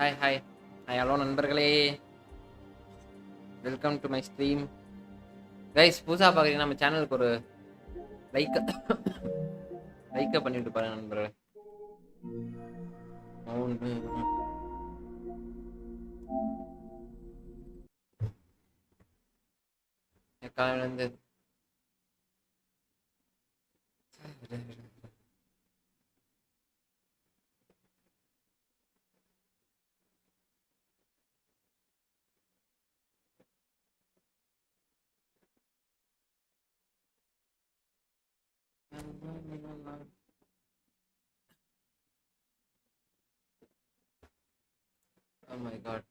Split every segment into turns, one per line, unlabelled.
Hi, hi. Hi, hello நண்பர்களே. Welcome to my stream. Guys புதுசா பாக்குறீங்க நம்ம சேனலுக்கு ஒரு லைக் பண்ணிட்டு பாருங்க நண்பர்களே. காலையில இருந்து Oh my god.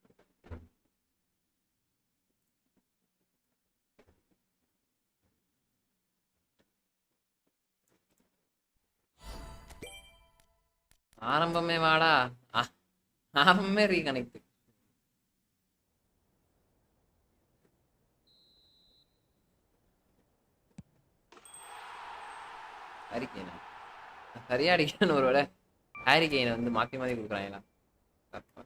ஆரம்பமே வாடா. ஆரம்பமே ரீகனெக்ட். ஹாரிகேனா சரியா அடிக்கணும் ஒரு வேளை ஹாரிகேனை வந்து மாத்தி மாத்தி கொடுக்குறாங்களா தப்பா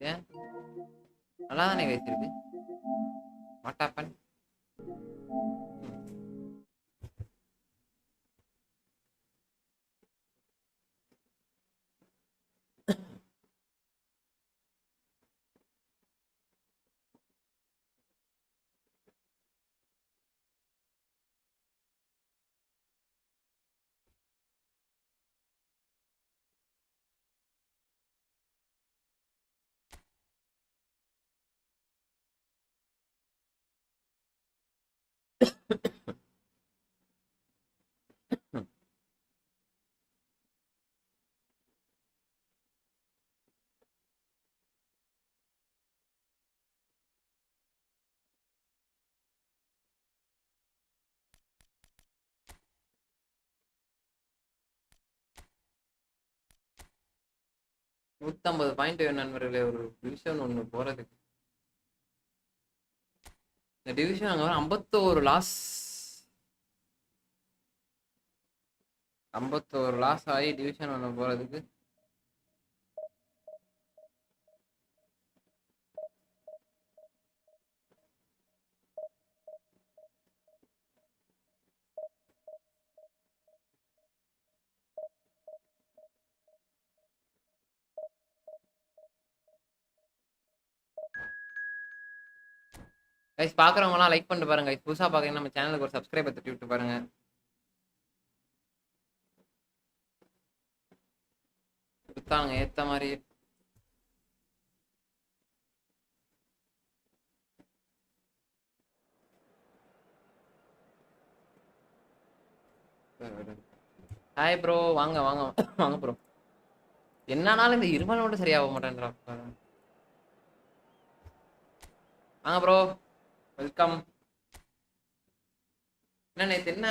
ஏன் நல்லா தானே வைத்திருக்கு மாட்டாப்பன் $150 வேணும் நண்பர்களே ஒரு டிவிஷன் ஒன்று போறதுக்கு. இந்த டிவிஷன் அங்கே 51 லாஸ் 51 லாஸ் ஆகி டிவிஷன் ஒன்று போறதுக்கு கைஸ் பார்க்குறவங்களாம் லைக் பண்ணிட்டு பாருங்க. கைஸ் புதுசாக பார்க்குறீங்கன்னா நம்ம சேனலுக்கு ஒரு சப்ஸ்கிரைபர் தட்டி விட்டு பாருங்க. கொடுத்தாங்க ஏற்ற மாதிரி ஹாய் ப்ரோ வாங்க வாங்க வாங்க ப்ரோ. என்னன்னாலும் இந்த இருமல் மட்டும் சரியாக மாட்டேன்றா. வாங்க ப்ரோ வெல்கம். என்ன நேற்று என்ன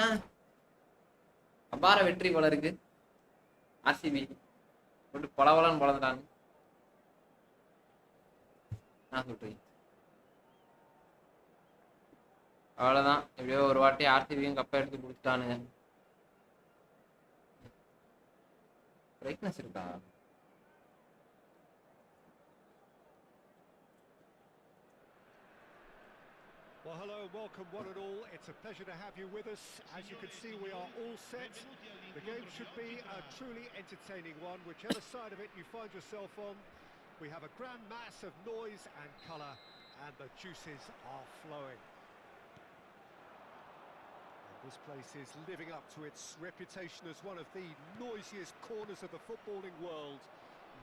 அபார வெற்றி போல இருக்கு ஆர்சிபி போட்டு பலவலன்னு பழந்துட்டாங்க. நான் சொல்றேன் அவ்வளோதான். எப்படியோ ஒரு வாட்டி ஆர்சிபியும் கப்பை எடுத்து கொடுத்துட்டானுங்க. பிரைட்னஸ் இருக்கா?
Well, hello and welcome one and all. It's a pleasure to have you with us. As you can see, we are all set. The game should be a truly entertaining one, whichever side of it you find yourself on. We have a grand mass of noise and colour, and the juices are flowing. And this place is living up to its reputation as one of the noisiest corners of the footballing world.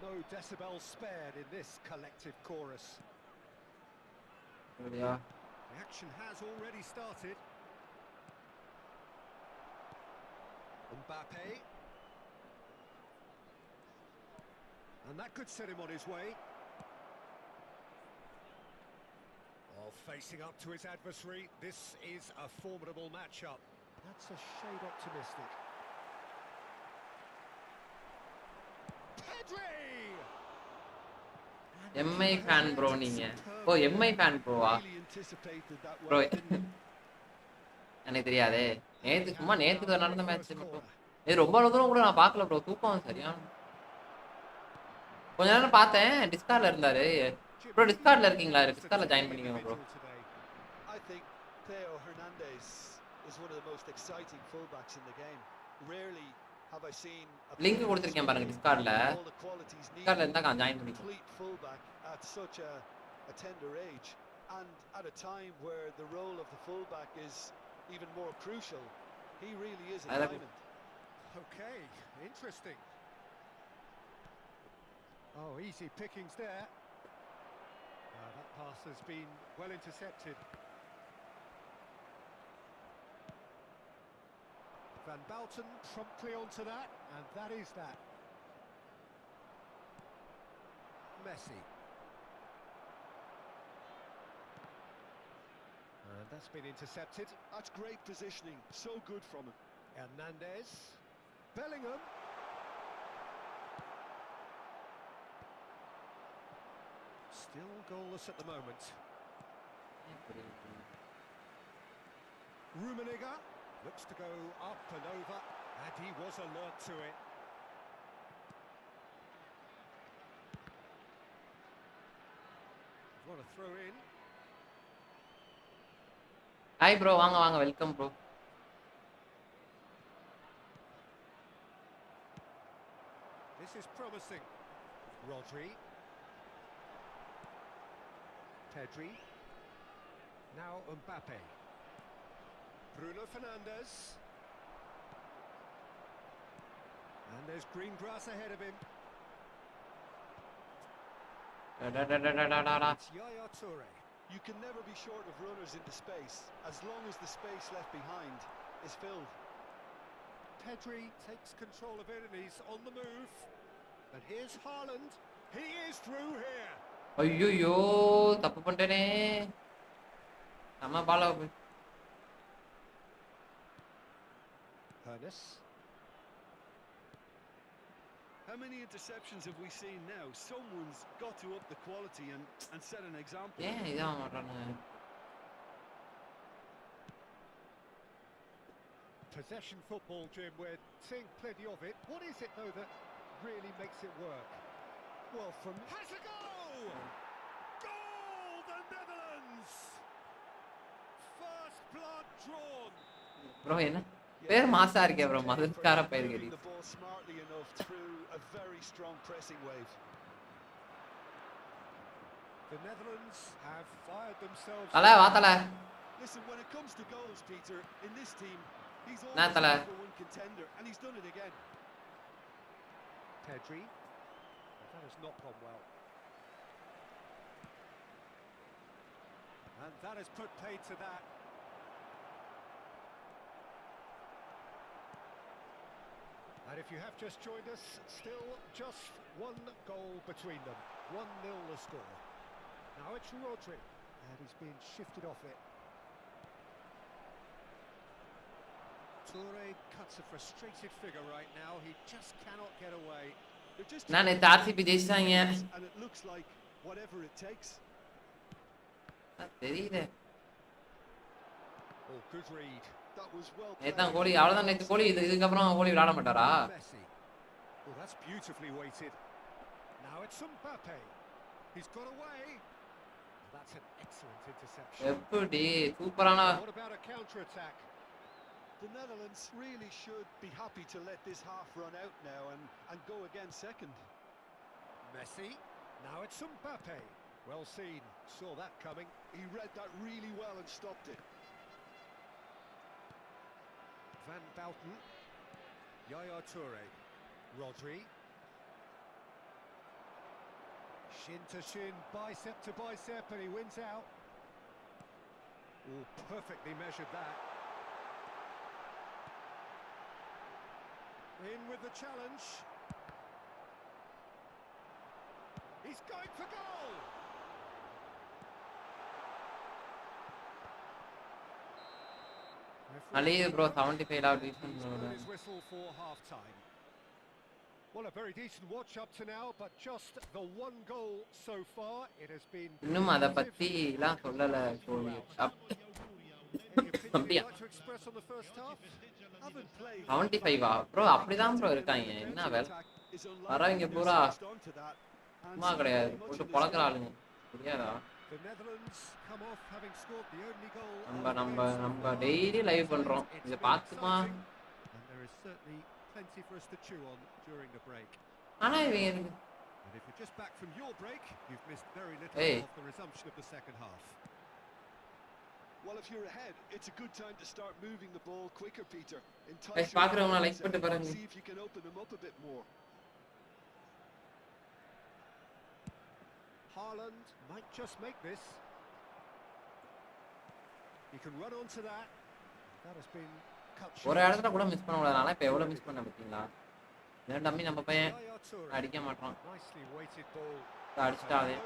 No decibels spared in this collective chorus.
Yeah.
The action has already started. Mbappe. And that could set him on his way. Well, facing up to his adversary, this is a formidable matchup. That's a shade optimistic. Pedri!
Mi fan bro நீங்க. ஓ Mi fan ப்ரோவா bro? எனக்கு தெரியாதே. நேத்து நடந்த match மட்டும் இது ரொம்ப தூரம் கூட நான் பார்க்கல ப்ரோ. தூக்கம் சரியா கொஞ்ச நேரம் பார்த்தேன். டிஸ்கார்ட்ல இருந்தாரு ப்ரோ. டிஸ்கார்ட்ல இருக்கீங்களா? டிஸ்கார்ட்ல ஜாயின் பண்ணிக்கோங்க bro.
I think Theo Hernandez is one of the most exciting fullbacks in the game. Rarely have I seen a
link கொடுத்திருக்கேன் பாருங்க டிஸ்கார்ட்ல. டிஸ்கார்ட்ல இருந்தா ஜாயின் பண்ணிக்கோங்க.
complete fullback at such a tender age and at a time where the role of the fullback is even more crucial. He really is a diamond.
Okay, interesting. Oh, easy pickings there. That pass has been well intercepted. Van Balten promptly onto that, and that is that. Messi. And that's been intercepted.
That's great positioning, so good from him.
Hernandez. Bellingham. Still goalless at the moment. Rummenigge looks to go up and over, and he was alert to it. What a throw in.
Hi bro, வாங்க வாங்க, welcome bro.
This is promising. Rodri. Pedri. Now Mbappe. Bruno Fernandes. And there's green grass ahead of him. It's Yaya Toure.
You can never be short of runners into space, as long as the space left behind is filled.
Pedri takes control of it and he's on the move. And here's Haaland. He is through here.
ஐயோ தப்பு பண்ணிட்டேனே. நம்ம Bala
Ernest.
How many interceptions have we seen now? Someone's got to up the quality and set an example.
ஏன் இதான் மாட்டானுங்க?
Possession football, Jim, we're seeing plenty of it. What is it, though, that really makes it work?
Well, from...
Has a goal! Goal, the Netherlands! First blood drawn.
Bro என்ன பேர் மாசா இருக்கே bro, மதுக்கார பேர் கேடி.
The ball smartly enough through a very strong pressing wave.
The Netherlands have fired themselves.
தல வா தல.
Listen, when it comes to goals, Peter, in this team, he's
Nah,
always
tala.
the number one contender, and he's done it again.
Pedri. That has not gone well. And that has put paid to that. And if you have just joined us, still just one goal between them. 1-0 the score. Now it's Rodri, and he's been shifted off it. Toure cuts a frustrated figure right now. He just cannot get away.
They're just
நான் நேத்து RCB ஜெயிச்சாங்க.
and it looks like whatever it takes.
தெரியல.
Oh, good read.
That was well played.
நேத்தான் கோலி அவ்வளவுதான். நேத்து கோலி இதுக்கப்புறம் கோலி விளையாட மாட்டாரா?
Messi. Oh, that's beautifully weighted. Now it's Mbappe. He's got away. That's an excellent interception.
எப்படி சூப்பரான.
What about a counter-attack?
The Netherlands really should be happy to let this half run out now and go again second.
Messi. Now it's Mbappe. Well seen. Saw that coming.
He read that really well and stopped it.
Van Balten. Yaya Toure. Rodri. Shin to shin, bicep to bicep, and he wins out. Oh, perfectly measured that. In with the challenge. He's going for goal.
அழியுது bro 75 ல
He's blown his whistle for half time. Well, a very decent watch up to now, but just the one goal so far. It has been
இன்னும் அத பத்திலாம் சொல்லல கோலி.
Any opinion
அப்படியா
you'd like to express on the first half?
Haven't played
75 bro அப்படிதான் bro இருக்காங்க. என்ன வேலை வரவங்க பூரா சும்மா கிடையாது போட்டு பொளக்குற ஆளுங்க தெரியாதா? நம்ம நம்ம நம்ம டெய்லி லைவ் பண்றோம் இத பார்த்துமா. ஆனா இவங்க ஏய்
Well, if you're ahead, it's a good time to start moving the ball quicker, Peter.
Guys பாக்குறவங்க லைக் பண்ணிட்டு பாருங்க.
See if you can open them up a bit more.
Haaland might just make this. He can run onto that. That has been cut short.
ஒரு இடத்துல கூட miss பண்ண கூடாதுனால இப்ப எவ்வளவு miss பண்ண பாத்தீங்களா? இந்த டம்மி நம்ம பையன் அடிக்க மாட்டான்.
Nicely weighted ball.
அடிச்சிட்டாதே.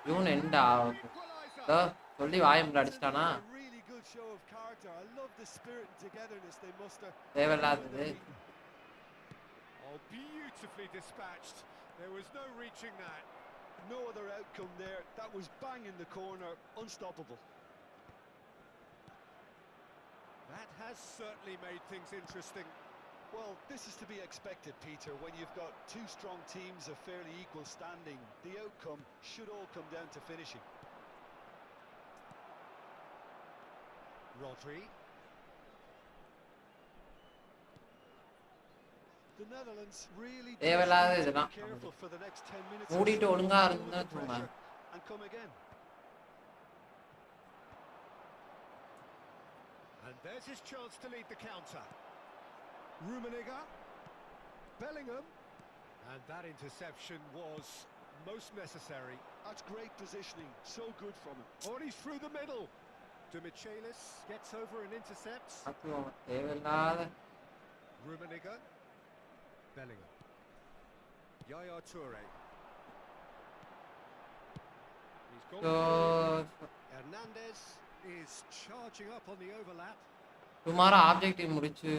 இவன் எண்டா சொல்லி வாயம் அடிச்சிட்டானா தேவையில்லாதது.
Oh, beautifully dispatched. There was no reaching that.
No other outcome there. That was bang in the corner, unstoppable.
That has certainly made things interesting.
Well, this is to be expected, Peter. When you've got two strong teams of fairly equal standing, the outcome should all come down to finishing.
Rodri.
The Netherlands really
தேவையில்லாத
be
இதெல்லாம்
careful for the next 10 minutes.
மூடிட்டு ஒழுங்கா இருந்தா சும்மா
And come again.
And there's his chance to lead the counter. Rummenigge, Bellingham, and that interception was most necessary.
That's great positioning, so good from him.
Oh, and he's through the middle. Demichelis gets over and intercepts.
தேவையில்லாத
Rummenigge, Bellingham, Yaya Toure. He's gone. Hernandez is charging up on the overlap.
Tomorrow objective முடிச்சிட்டு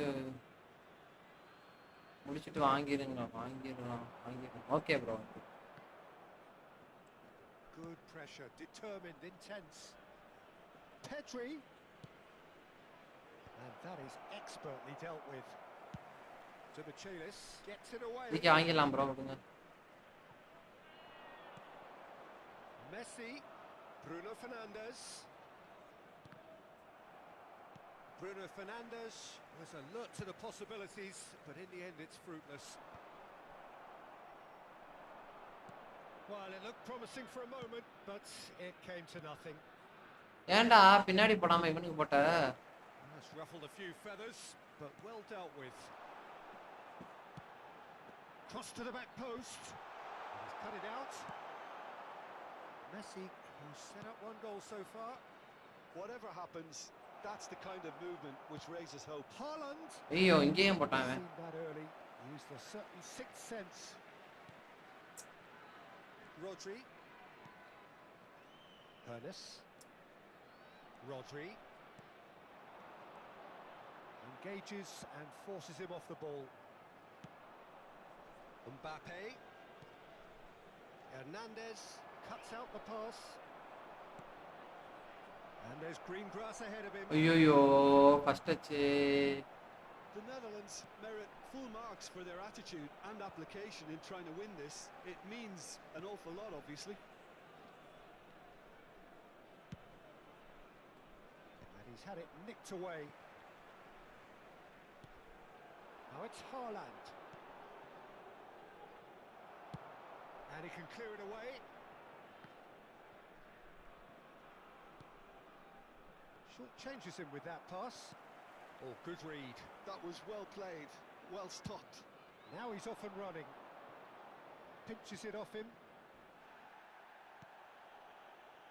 வாங்கிடலாம். Okay bro.
Good pressure, determined, intense. Pedri. And that is expertly dealt with. Demichelis gets it away.
இதுக்கு வாங்கிடலாம் bro விடுங்க.
Messi, Bruno Fernandes. Bruno Fernandes was alert to the possibilities, but in the end it's fruitless. Well, it looked promising for a moment, but it came to nothing.
ஏன்டா பின்னாடி போடாம இவனுக்கு போட்ட?
That's ruffled a few feathers, but well dealt with. Cross to the back post. He's cut it out. Messi, who's set up one goal so far.
Whatever happens, that's the kind of movement which raises hope.
Haaland.
ஐயோ இங்கேயும் போட்டாங்க.
Seen that early. Used a certain sixth sense. Rodri. Ernest. Rodri. Engages and forces him off the ball. Mbappe. Hernandez cuts out the pass. And there's green grass ahead of him.
ஐயோ first touch.
The Netherlands merit full marks for their attitude and application in trying to win this. It means an awful lot, obviously.
And he's had it nicked away. Now it's Haaland. And he can clear it away. Short changes him with that pass. Oh, good read.
That was well played, well stopped.
Now he's off and running. Pinches it off him.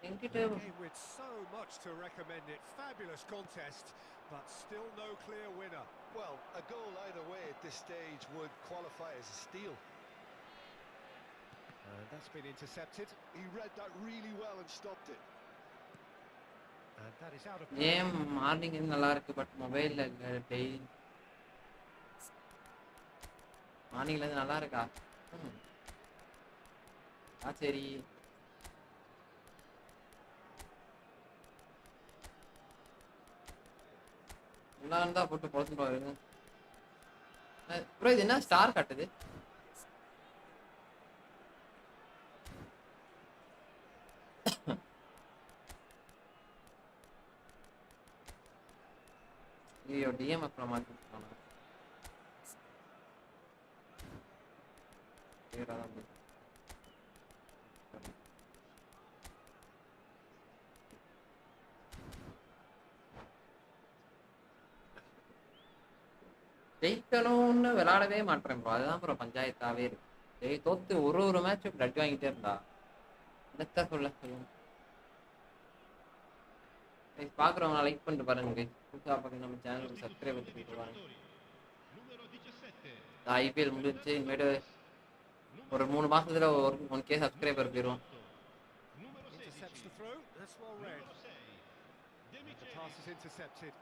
என்கிட்ட
A game with so much to recommend it. Fabulous contest, but still no clear winner.
Well, a goal either way at this stage would qualify as a steal.
And that's been intercepted.
He read that really well and stopped it.
And that is out of
game morning நல்லா இருக்கு but மொபைல்ல daily மார்னிங்ல இருந்து நல்லா இருக்கா சரி நல்லா இருந்தா போட்டு பொழுதுட்டு வருங்க ப்ரோ இது என்ன ஸ்டார் காட்டுது ஐயோ டிஎம் அப்புறம் மாற்றி ஜெயிக்கணும்னு விளையாடவே மாட்டேன் ப்ரோ அதுதான் ப்ரோ பஞ்சாயத்தாவே இருக்கு தோத்து ஒரு மேட்ச் பிளட் வாங்கிட்டே இருந்தா என்னத்த சொல்ல சொல்லுங்க பாக்குறவங்க லைக் பண்ணிட்டு பாருங்க புதுசா பாக்க நம்ம சேனலுக்கு சப்ஸ்கிரைப் பண்ணிட்டு பாருங்க ஐபிஎல் முடிச்சு இனிமேட்டு ஒரு 3 மாசத்துல 1K சப்ஸ்கிரைபர் போயிடும்
intercepts the throw. That's well read. The pass is intercepted.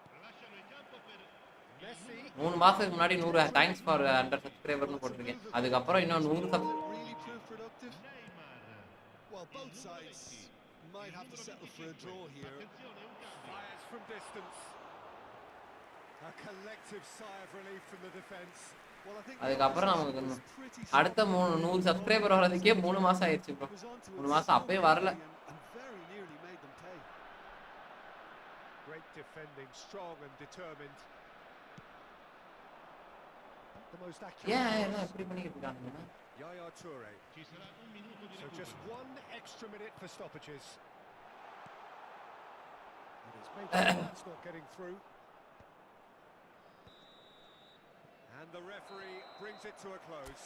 Messi.
3 மாசத்துக்கு முன்னாடி 100 தேங்க்ஸ் ஃபார் 100 சப்ஸ்கிரைபர்னு போட்டுருக்கேன் அதுக்கப்புறம் இன்னும் 100
Really prove productive. Well, both sides might have to settle for a draw here.
Fires from distance. A collective sigh of relief from the defence.
Well, I think
அதுக்கப்புறம் நமக்கு அடுத்த 100 subscriber வரதுக்கே 3 மாசம் ஆயிடுச்சு bro 3 மாசம் அப்பவே வரல
and very nearly made them pay.
Great defending, strong and determined. The most accurate.
ஏன் என்ன இப்படி பண்ணிட்டு இருக்காங்க
Yaya Toure. So just one extra minute for stoppages. And it's maintenance not getting through. And the referee brings it to a close.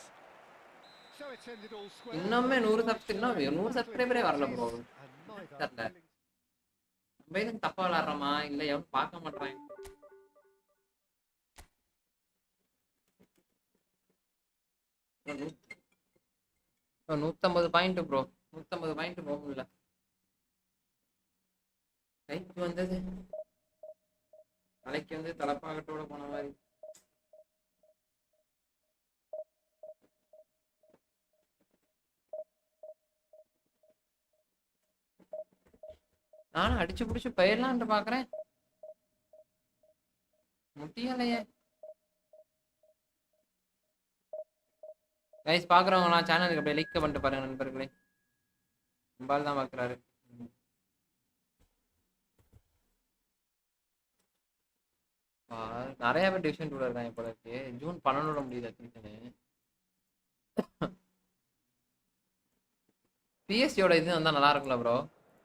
So it's ended all square.
இன்னுமே 100 சப்ஸ்கிரைபரே வரல bro
And neither
தெரியல
willing
நம்ம எதுவும் தப்பா விளையாடுறோமா இல்ல எவனும் பார்க்க மாட்டாங்க 150 பாயிண்ட் ப்ரோ 150 பாயிண்ட் போக முடியல கைக்கு வந்தது தலைக்கு வந்து தலைப்பாகட்டோட போன மாதிரி நானும் அடிச்சு பிடிச்சு போயிடலான்ட்டு பாக்குறேன் முடியலையே கைஸ் பாக்குறவங்களாம் சேனலுக்கு அப்படியே லைக் பண்ணிட்டு பாருங்க நண்பர்களே நம்பால் தான் பாக்குறாரு நிறைய பேர் டிவிஷன் 2 இருக்காங்க போல இருக்கு ஜூன் 12 முடியுது சீசனு பிஎஸ்சியோட இது வந்தா நல்லா இருக்கும்ல ப்ரோ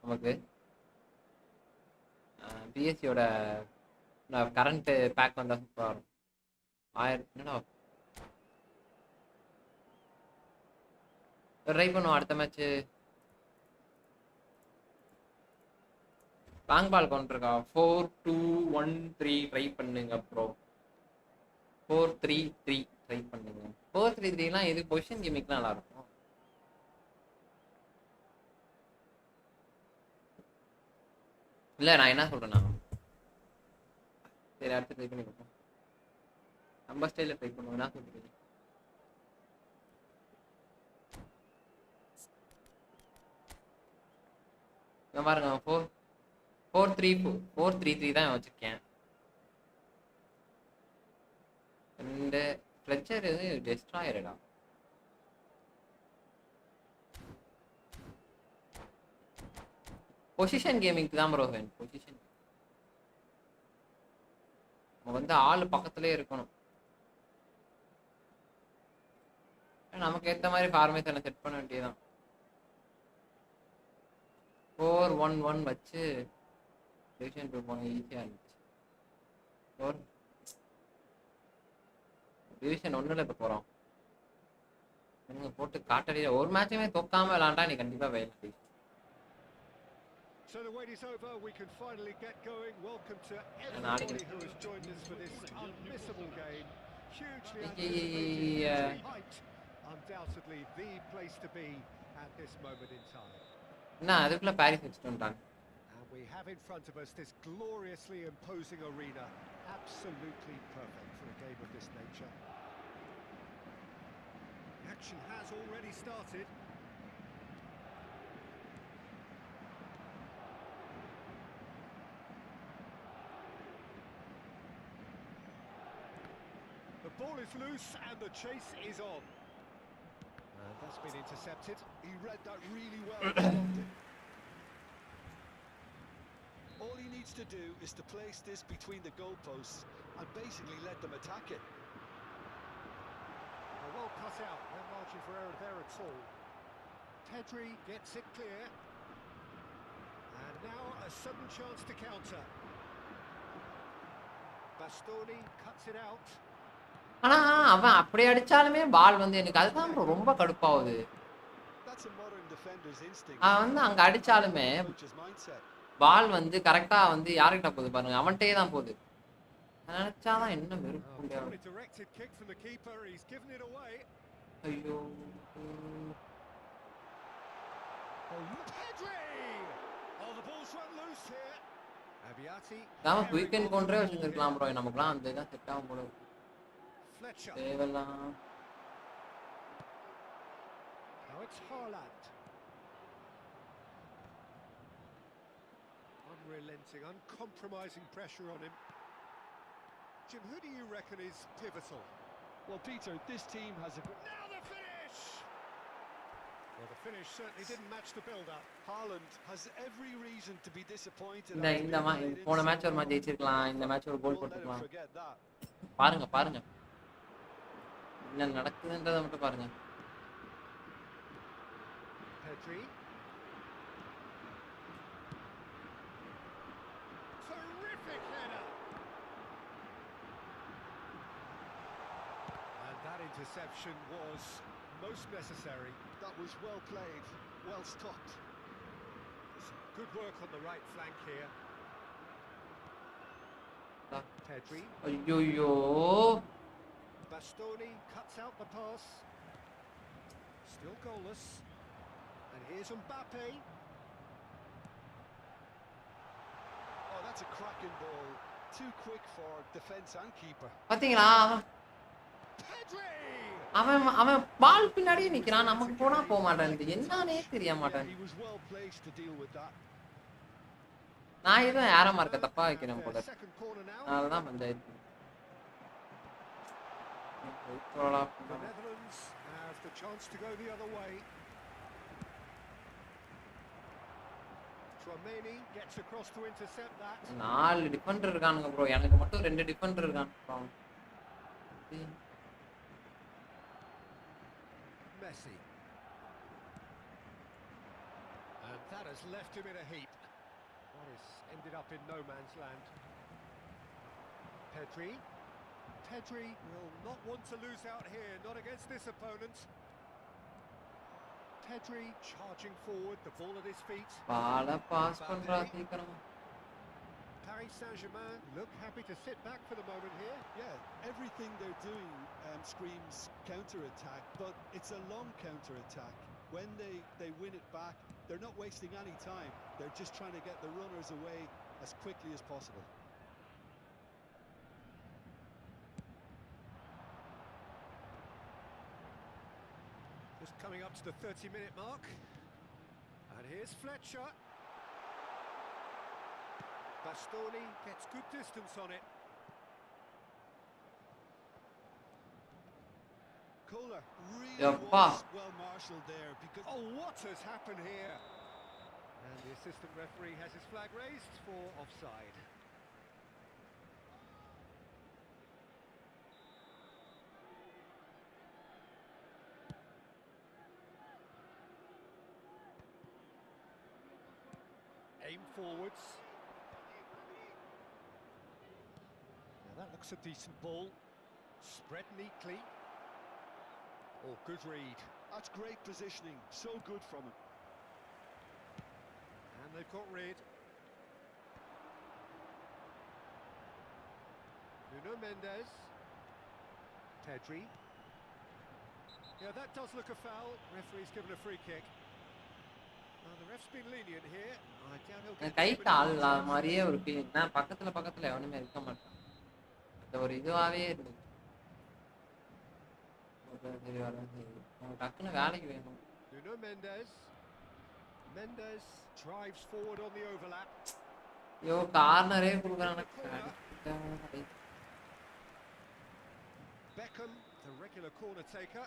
நமக்கு பிஎஸ்சியோட கரண்ட் பேக் வந்தா சூப்பரா இருக்கும் 1000 என்னடா ட்ரை பண்ணுவோம் அடுத்த மேட்ச் லாங் பால் கவுண்டர் இருக்கா 4-2-1-3 ட்ரை பண்ணுங்க ப்ரோ 4-3-3 ட்ரை பண்ணுங்க 4-3-3லாம் எது பொசிஷன் கேமிங்லாம் நல்லா இருக்கும் இல்ல நான் என்ன சொல்றேன்னா சரி அடுத்து ட்ரை பண்ணி பார்ப்போம் நம்ம ஸ்டைல ட்ரை பண்ணுவோம் என்ன சொல்றீங்க பாருங்க 4-3-3 தான் வச்சிருக்கேன் ரெண்டு ஃப்ளெச்சர் இது டெஸ்ட்ராயர்டா பொசிஷன் கேமிங்க்கு தான் ப்ரோ வேணும் பொசிஷன் நம்ம வந்து ஆள் பக்கத்துலயே இருக்கணும் நமக்கு ஏத்த மாதிரி ஃபார்மேஷனை செட் பண்ண வேண்டியதுதான் 4-1-1 வச்சு டிவிஷன் 2 போன ஈஸியா இருந்துச்சு டிவிஷன் 1ல இப்ப போறோம் நீங்க போட்டு காட்டடியில ஒரு மேட்சுமே தோக்காம விளாண்டா நீ கண்டிப்பா wait
So the wait is over, we can finally get going. Welcome to everybody who has joined us for this unmissable game. Hugely anticipated, hugely hyped. Undoubtedly the place to be at this moment in time. And we have in front of us this gloriously imposing arena. Absolutely perfect for a game of this nature. The action has already started. The ball is loose and the chase is on. And that's been intercepted.
He read that really well and blocked it. All he needs to do is to place this between the goalposts and basically let them attack it.
Well cut out, no margin for error there at all. Pedri gets it clear. And now a sudden chance to counter. Bastoni cuts it out.
ஆனா அவன் அப்படி அடிச்சாலுமே பால் வந்து எனக்கு அதுதான் bro ரொம்ப கடுப்பாவுது.
That's a modern defender's instinct.
அவன் வந்து அங்க அடிச்சாலுமே பால் வந்து கரெக்ட்டா வந்து யார்கிட்ட போகுது பாருங்க அவன்ட்டே தான் போகுது. நினைச்சாதான் என்ன வெறுப்பு. ஐயோ. நாம குயிக் கொண்டே வச்சிருக்கலாம் bro நமக்குலாம் அந்த இதான் செட் ஆகும் போல. தேவலாம்.
Now it's Haaland. Unrelenting, uncompromising pressure on him. Jim, who do you reckon is pivotal?
Well, Peter, this team has a...
Now the finish! Well, the finish certainly didn't match the build-up.
Haaland has every reason to be disappointed.
இந்த போன match ஒரு match ஜெயிச்சிருக்கலாம். இந்த match ஒரு கோல் போட்டுக்கலாம். பாருங்க. என்ன நடக்குதுன்றத மட்டும் பாருங்க.
Pedri. Terrific header. And that interception was most necessary.
That was well played, well stopped.
Good work on the right flank here. Pedri.
ஐயோ.
Bastoni cuts out the pass. Still goalless. And here's Mbappe.
Oh, that's a cracking ball. Too quick for defense and keeper.
பாத்தீங்களா? அவன் பால் பின்னாடியே நிக்கிறான். நமக்கு போனா போக மாட்டேங்குது. என்னன்னே தெரிய மாட்டேங்குது.
He was well placed to deal with that.
நான் ஏதோ ஏற மார்க்க தப்பா வைக்கிறேன் போல. அதனால panchayat.
The Netherlands have the chance to go the other way. Tchouameni gets across to intercept that.
4 Defender இருக்கானுங்க bro. எனக்கு மட்டும் 2 டிஃபெண்டர் இருக்காங்க.
Messi. And that has left him in a heap. That has ended up in no man's land. Pedri. Pedri will not want to lose out here, not against this opponent. Pedri charging forward, the ball at his feet.
பால pass பண்றா சீக்கிரம்.
Paris Saint-Germain look happy to sit back for the moment here.
Yeah, everything they're doing screams counter-attack, but it's a long counter-attack. When they win it back, they're not wasting any time. They're just trying to get the runners away as quickly as possible.
Just coming up to the 30-minute mark. And here's Fletcher. Bastoni gets good distance on it.
Kohler really was well marshalled there because...
Oh, what has happened here? And the assistant referee has his flag raised for offside. Aim forwards. Now that looks a decent ball. Spread neatly. Oh, good read.
That's great positioning. So good from him.
And And they've got rid. Nuno Mendes. Pedri. Yeah, that does look a foul. Referee's given a free kick. The ref's been lenient here. I doubt he'll get
guy
too many
call
points.
மாதிரியே ஒரு feeling. நான் பக்கத்துல எவனுமே இருக்க மாட்டான். அந்த ஒரு இதுவாவே இருந்துச்சு. சரி வராது. டக்குன்னு வேலைக்கு வேணும்.
Nuno Mendes. Mendes drives forward on the overlap.
யோ கார்னரே குடுக்குறானே.
Beckham, the regular corner taker.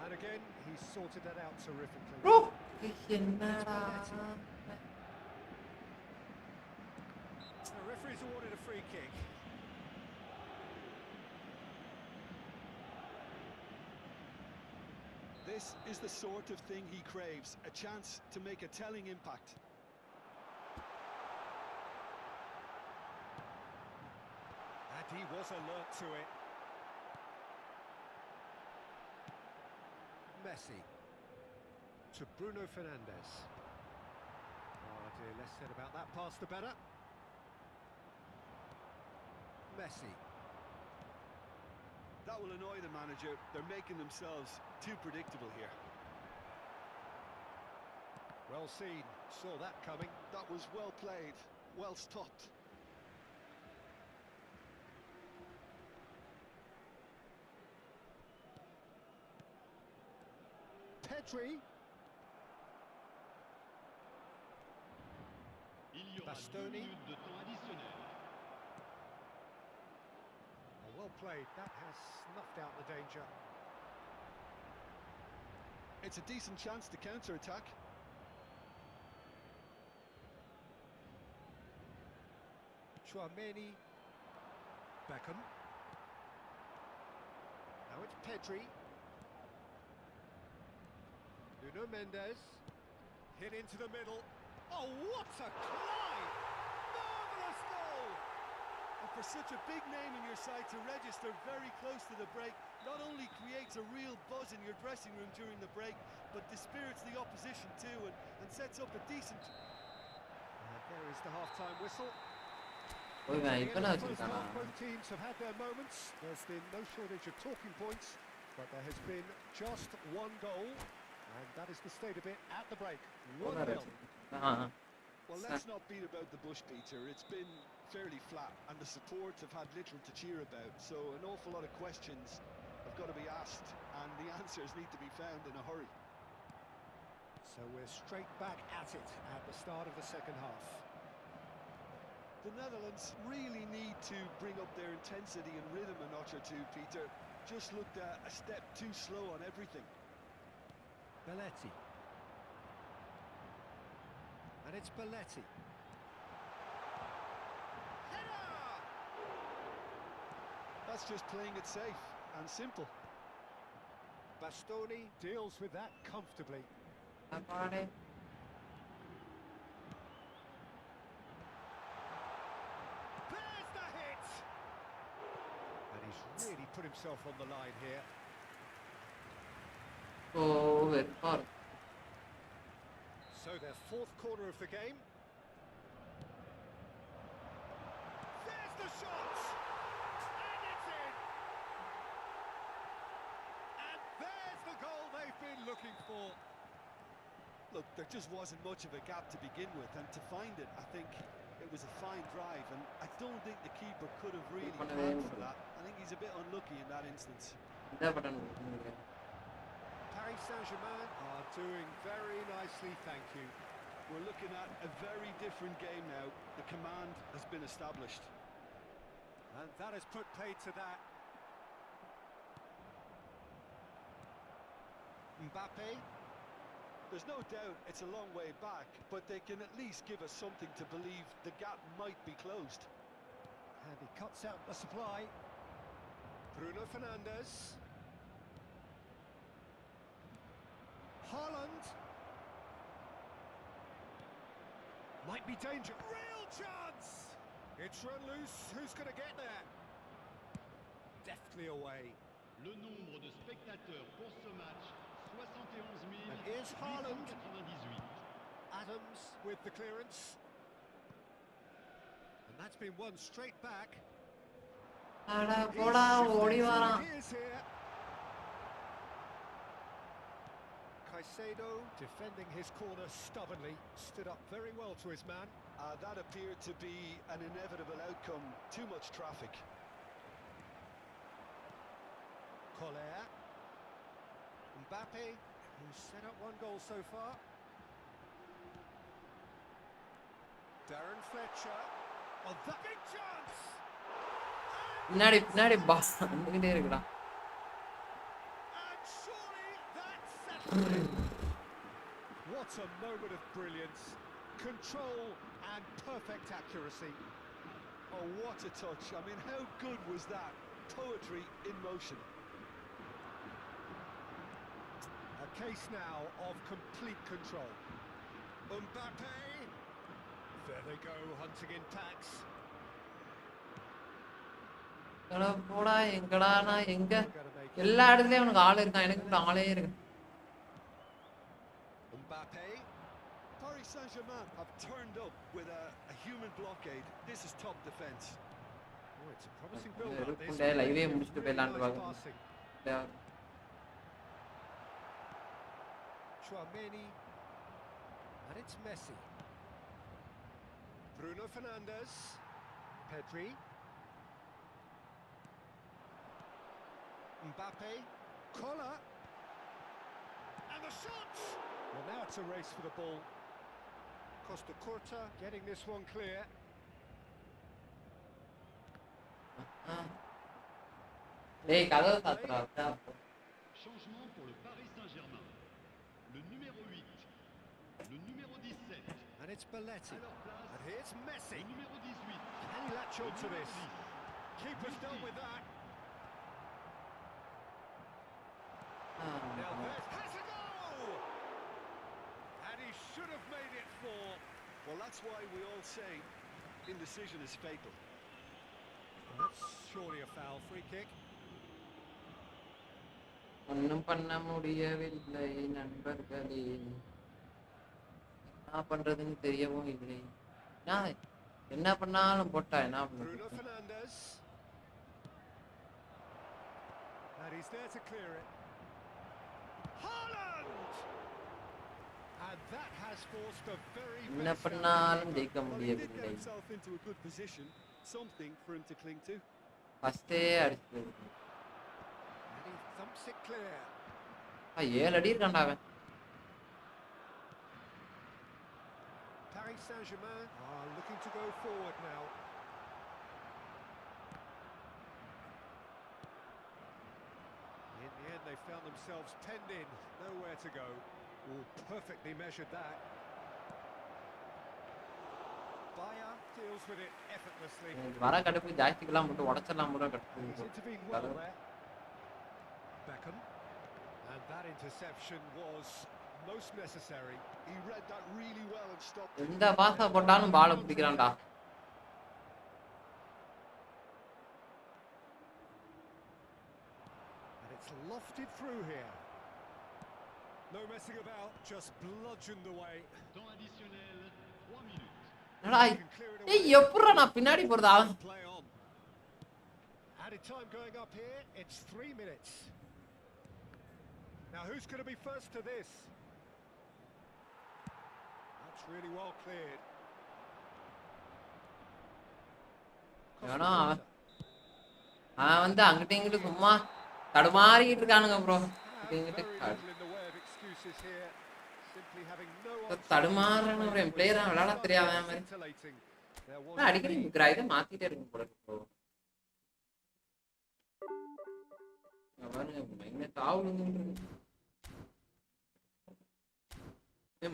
And again, he's sorted that out terrifically.
Bro என்னடா?
The referee's awarded a free kick.
This is the sort of thing he craves, a chance to make a telling impact.
And he was alert to it. Messi to Bruno Fernandes. Oh dear, less said about that pass the better. Messi.
That will annoy the manager. They're making themselves too predictable here.
Well seen, saw that coming.
That was well played, well stopped.
Pedri. Bastoni. Oh, well played, that has snuffed out the danger.
It's a decent chance to counter-attack.
Chouameni. Beckham. Now it's Pedri. Nuno Mendes. Hit into the middle. Oh, what a climb! Marvellous goal!
And for such a big name in your side to register very close to the break, not only creates a real buzz in your dressing room during the break, but dispirits the opposition too and sets up a decent...
And there is the half-time whistle.
போய்
At the
இப்ப
end
நான்
of the first
வச்சிருக்கானா?
half, both teams have had their moments. There's been no shortage of talking points, but there has been just one goal, and that is the state of it at the break. 1-0.
Well, let's not beat about the bush, Peter. It's been fairly flat, and the support have had little to cheer about, so an awful lot of questions have got to be asked, and the answers need to be found in a hurry.
So we're straight back at it at the start of the second half.
The Netherlands really need to bring up their intensity and rhythm a notch or two, Peter. Just looked a step too slow on everything.
Belletti. And it's Belletti. Header!
That's just playing it safe and simple.
Bastoni deals with that comfortably.
அப்பாடே.
There's the hit! And he's really put himself on the line here.
ஓ வெறுப்பா இருக்கு.
So their fourth corner of the game. There's the shot! And it's in! And there's the goal they've been looking for.
Look, there just wasn't much of a gap to begin with, and to find it, I think it was a fine drive, and I don't think the keeper could have really planned for that. I think he's a bit unlucky in that instance.
இந்த button கொடுக்கணும்.
Paris Saint-Germain are doing very nicely, thank you.
We're looking at a very different game now. The command has been established.
And that has put paid to that. Mbappe.
There's no doubt it's a long way back, but they can at least give us something to believe the gap might be closed.
And he cuts out the supply. Bruno Fernandes. Haaland. Might be danger. Real chance! It's run loose. Who's going to get there? Deftly away.
Le nombre de spectateurs pour ce match,
And here's Haaland. Adams with the clearance. And that's been won straight back.
அட
He's
போடா ஓடி
shifting through
வரான்.
gears here. Caicedo defending his corner stubbornly, stood up very well to his man.
That appeared to be an inevitable outcome. Too much traffic.
Collier. Mbappe, who's set up one goal so far. Darren Fletcher. Oh, that big chance!
பின்னாடி பின்னாடி pass வந்துகிட்டே இருக்குடா.
And surely that settles it. What a moment of brilliance. Control and perfect accuracy.
Oh, what a touch. I mean, how good was that? Poetry in motion.
A case now of complete control. Mbappe. There they go, hunting in packs.
அட போடா எங்கடா நான் எங்க
Gonna make it.
எல்லா இடத்துலயும் அவனுக்கு ஆள் இருக்கான், எனக்கு இப்ப ஆளே இருக்கு.
Mbappe.
Paris Saint-Germain have turned up with a human blockade. This is top defence.
Oh, it's a promising build-up. This
இருக்குண்டே லைவே முடிச்சிட்டு
really
போயிடலான்னு
nice
பாக்குறேன்.
passing. Chouameni. And it's Messi. Bruno Fernandes. Pedri. Mbappe. Collar. And the shot! Well, now it's a race for the ball. Costa Curta getting this one clear.
டேய் கதவு சாத்துறா.
Changement pour le Paris Saint-Germain. Le numéro 8, le numéro 17,
And it's Belletti.
à leur place,
And here's Messi.
le numéro 18,
Can he latch
le
on to
numéro
this?
10.
Keeper's dealt with that. Now there's has a goal! And he should have made it 4.
Well, that's why we all say indecision is fatal.
That's surely a foul. Free kick.
ஒன்னும் பண்ண முடியவில்லை நண்பர்களே, என்ன பண்றதுன்னு தெரியவும் இல்லை. நான் என்ன பண்ணாலும் போட்டா என்ன
Bruno
பண்றது?
Fernandes. And he's there to clear it. Haaland! And that has forced a very
என்ன
best
பண்ணாலும்
out.
ஜெயிக்க
Well, he did get
முடியவில்லை.
himself into a good position. Something for him to cling to.
ஃபர்ஸ்டே அடிச்சு
And he thumps it clear.
7 அடி இருக்கான்டா அவன்.
Paris Saint-Germain are looking to go forward now. In the end, they found themselves penned in, nowhere to go. Oh, perfectly measured that. Bayer deals with it effortlessly.
எனக்கு வர கடுப்பு ஜாஸ்திக்கெல்லாம் போட்டு உடச்சிடலாம் கூட
He's
கடுப்பு.
intervened well there. Beckham. And that interception was most necessary.
He read that really well and stopped.
எந்த பாசா போட்டாலும் பாலை பிடிக்கிறான்டா.
And it's lofted through here. No messing about, just bludgeoned away.
Temps additionnel, 3 minutes.
என்னடா
He can clear it
ஏய்
away.
எப்பறா நான் பின்னாடி போறதா?
Play on. Added time going up here, it's 3 minutes. Now who's going to be first to this? That's really well cleared.
ஏன்னா அவன் வந்து அங்கிட்ட இங்கிட்ட சும்மா தடுமாறிக்கிட்டு இருக்கானுங்க bro.
Very little in the way of excuses here. Simply having no option.
தடுமாறான ஒரு பிளேயரா விளையாட தெரியாத மாதிரி.
Scintillating. There was
அடிக்கடி இதை மாத்திட்டே இருக்கும் போல இருக்கு ப்ரோ. பாருங்க மைனஸ் ஆகுதுன்னு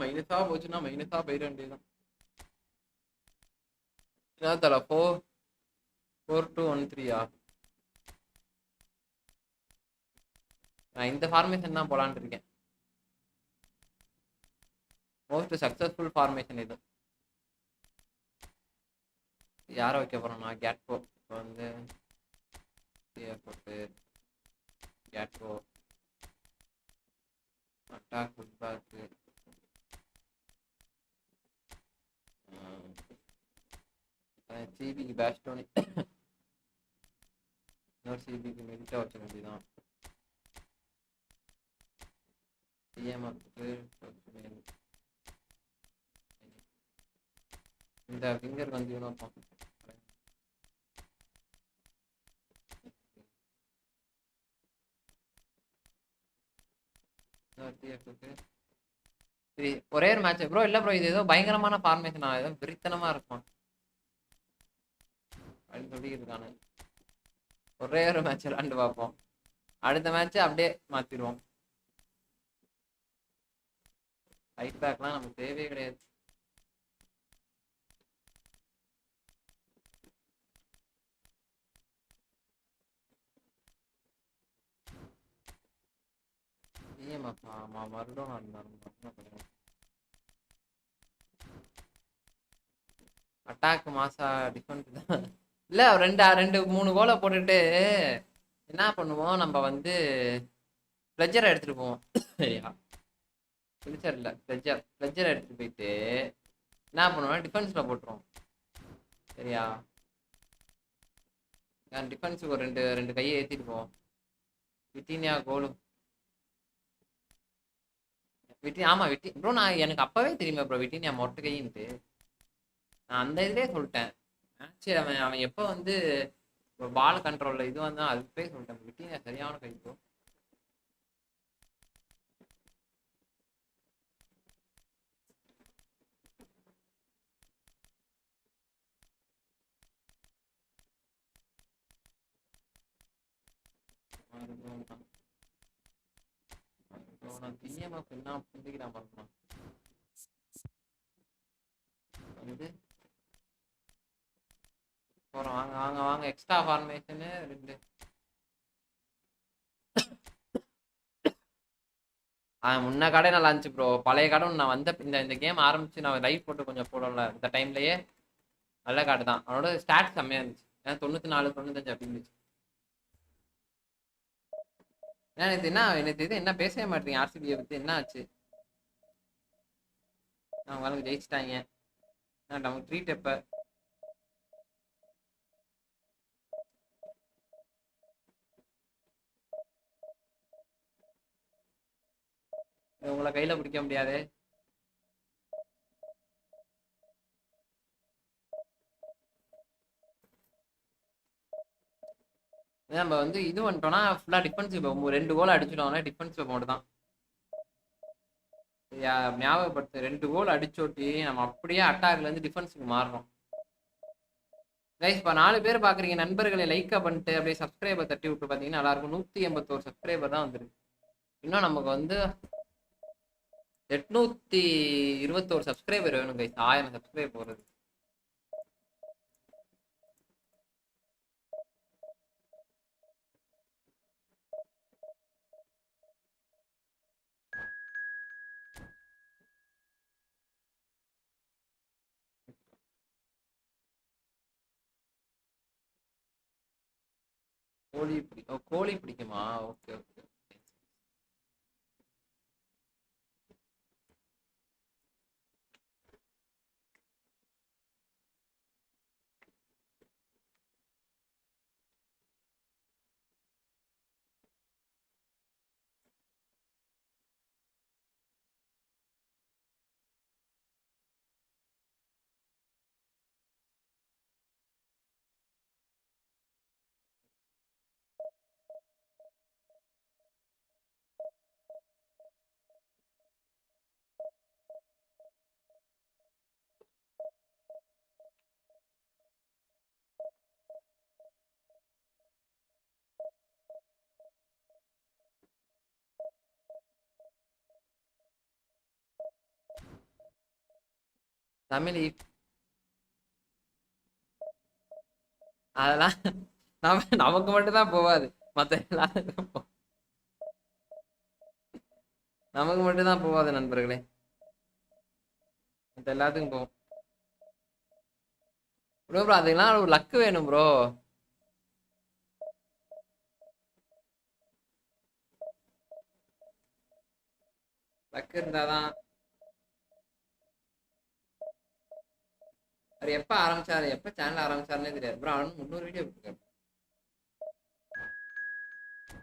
மைனஸா போச்சுன்னா மைனஸா போயிட வேண்டியதுதான். தல 4-2-1-3 நான் இந்த ஃபார்மேஷன் தான் போலான்னு இருக்கேன். மோஸ்ட் சக்சஸ்ஃபுல் ஃபார்மேஷன் இது. யாரை வைக்க போறோம்? நான் கேட்கோ வந்து போட்டு கேட்கோ அட்டாக் ஃபுட் பேக். சிபிக்கு பேஸ்டோனி இன்னொரு சிபிக்கு மெடிட்டா வச்ச வேண்டியதான். இந்த ஃபிங்கர் வந்து ஒரே ஒரு மேட்ச் ப்ரோ. இல்ல ப்ரோ, இது ஏதோ பயங்கரமான ஃபார்மேஷனா, ஏதோ விரித்தனமா இருக்கும் அப்படின்னு சொல்லிட்டு இருக்கானு. ஒரே ஒரு மேட்ச் விளாண்டு பார்ப்போம், அடுத்த மேட்ச் அப்படியே மாத்திடுவோம். ரைட் பேக்லாம் நமக்கு தேவையே கிடையாது. அட்டாக் மாசா டிஃபென்ஸ் தான். இல்ல ரெண்டு மூணு கோலை போட்டுட்டு என்ன பண்ணுவோம், நம்ம வந்து பிளஜரை எடுத்துட்டு போவோம். சரியா, பிளஜர் இல்ல பிளஜரை எடுத்துட்டு போயிட்டு என்ன பண்ணுவோம், டிஃபென்ஸ்ல போட்டுருவோம். சரியா, டிஃபென்ஸுக்கு ஒரு ரெண்டு கையை ஏத்திட்டு போவோம். விட்டினியா கோலு ஆமா ப்ரோ, நான் எனக்கு அப்பவே தெரியுமா ப்ரோ விட்டினியா மொட்டை கையின்ட்டு. நான் அந்த இதுலயே சொல்லிட்டேன். அவன் எப்போ வந்து பால் கண்ட்ரோல்ல இது வந்தா அதுவே சொல்லிட்டேன், விட்டினியா சரியான கை ப்ரோ. வாங்க வாங்க வாங்க, எக்ஸ்ட்ரா ஃபார்மேஷனு 2. முன்ன கடை நல்லா இருந்துச்சு ப்ரோ. பழைய கடை நான் வந்த இந்த கேம் ஆரம்பிச்சு நான் லைவ் போட்டு கொஞ்சம் போடல, இந்த டைம்லயே நல்ல கார்டு தான். அவனோட ஸ்டாட் செம்மையா இருந்துச்சு. ஏன்னா 94 95 அப்படி இருந்துச்சு. எனக்கு இது என்ன பேசவே மாட்டீங்க ஆர்சிபியை பத்தி, என்ன ஆச்சு? அவங்களுக்கு ஜெயிச்சிட்டாங்க, நமக்கு ட்ரீட் எப்ப? உங்களை கையில பிடிக்க முடியாது. நம்ம வந்து இது பண்ணிட்டோம்னா ஃபுல்லா டிஃபென்சிவ், 2 கோல் அடிச்சிட்டோம்னா டிஃபென்சிவ் மோடு தான். ஞாபகப்படுத்து, 2 கோல் அடிச்சோட்டி நம்ம அப்படியே அட்டாக்ல இருந்து டிஃபென்ஸுக்கு மாறணும். கைஸ், இப்போ 4 பேர் பாக்குறீங்க நண்பர்களை, லைக்கா பண்ணிட்டு அப்படியே சப்ஸ்கிரைபர் தட்டி விட்டு பாத்தீங்கன்னா நல்லா இருக்கும். 181 சப்ஸ்கிரைபர் தான் வந்துருக்கு. இன்னும் நமக்கு வந்து 821 சப்ஸ்கிரைபர் வேணும் கைஸ், 1000 சப்ஸ்கிரைபர் போறது. கோழி பிடிக்குமா? Okay okay. தமிழ் அதெல்லாம் நமக்கு மட்டும் தான் போவாது, மத்த எல்லாருக்கும் நமக்கு மட்டும் தான் போவாது நண்பர்களே, மத்த எல்லாத்துக்கும் போகும் ப்ரோ. அதுக்கெல்லாம் ஒரு லக்கு வேணும் ப்ரோ. லக் இருந்தாதான். அவர் எப்ப ஆரம்பிச்சாரு, எப்ப சேனல் ஆரம்பிச்சாருன்னே தெரியாது ப்ரோ. அவனு 300 வீடியோ போட்டிருக்காரு.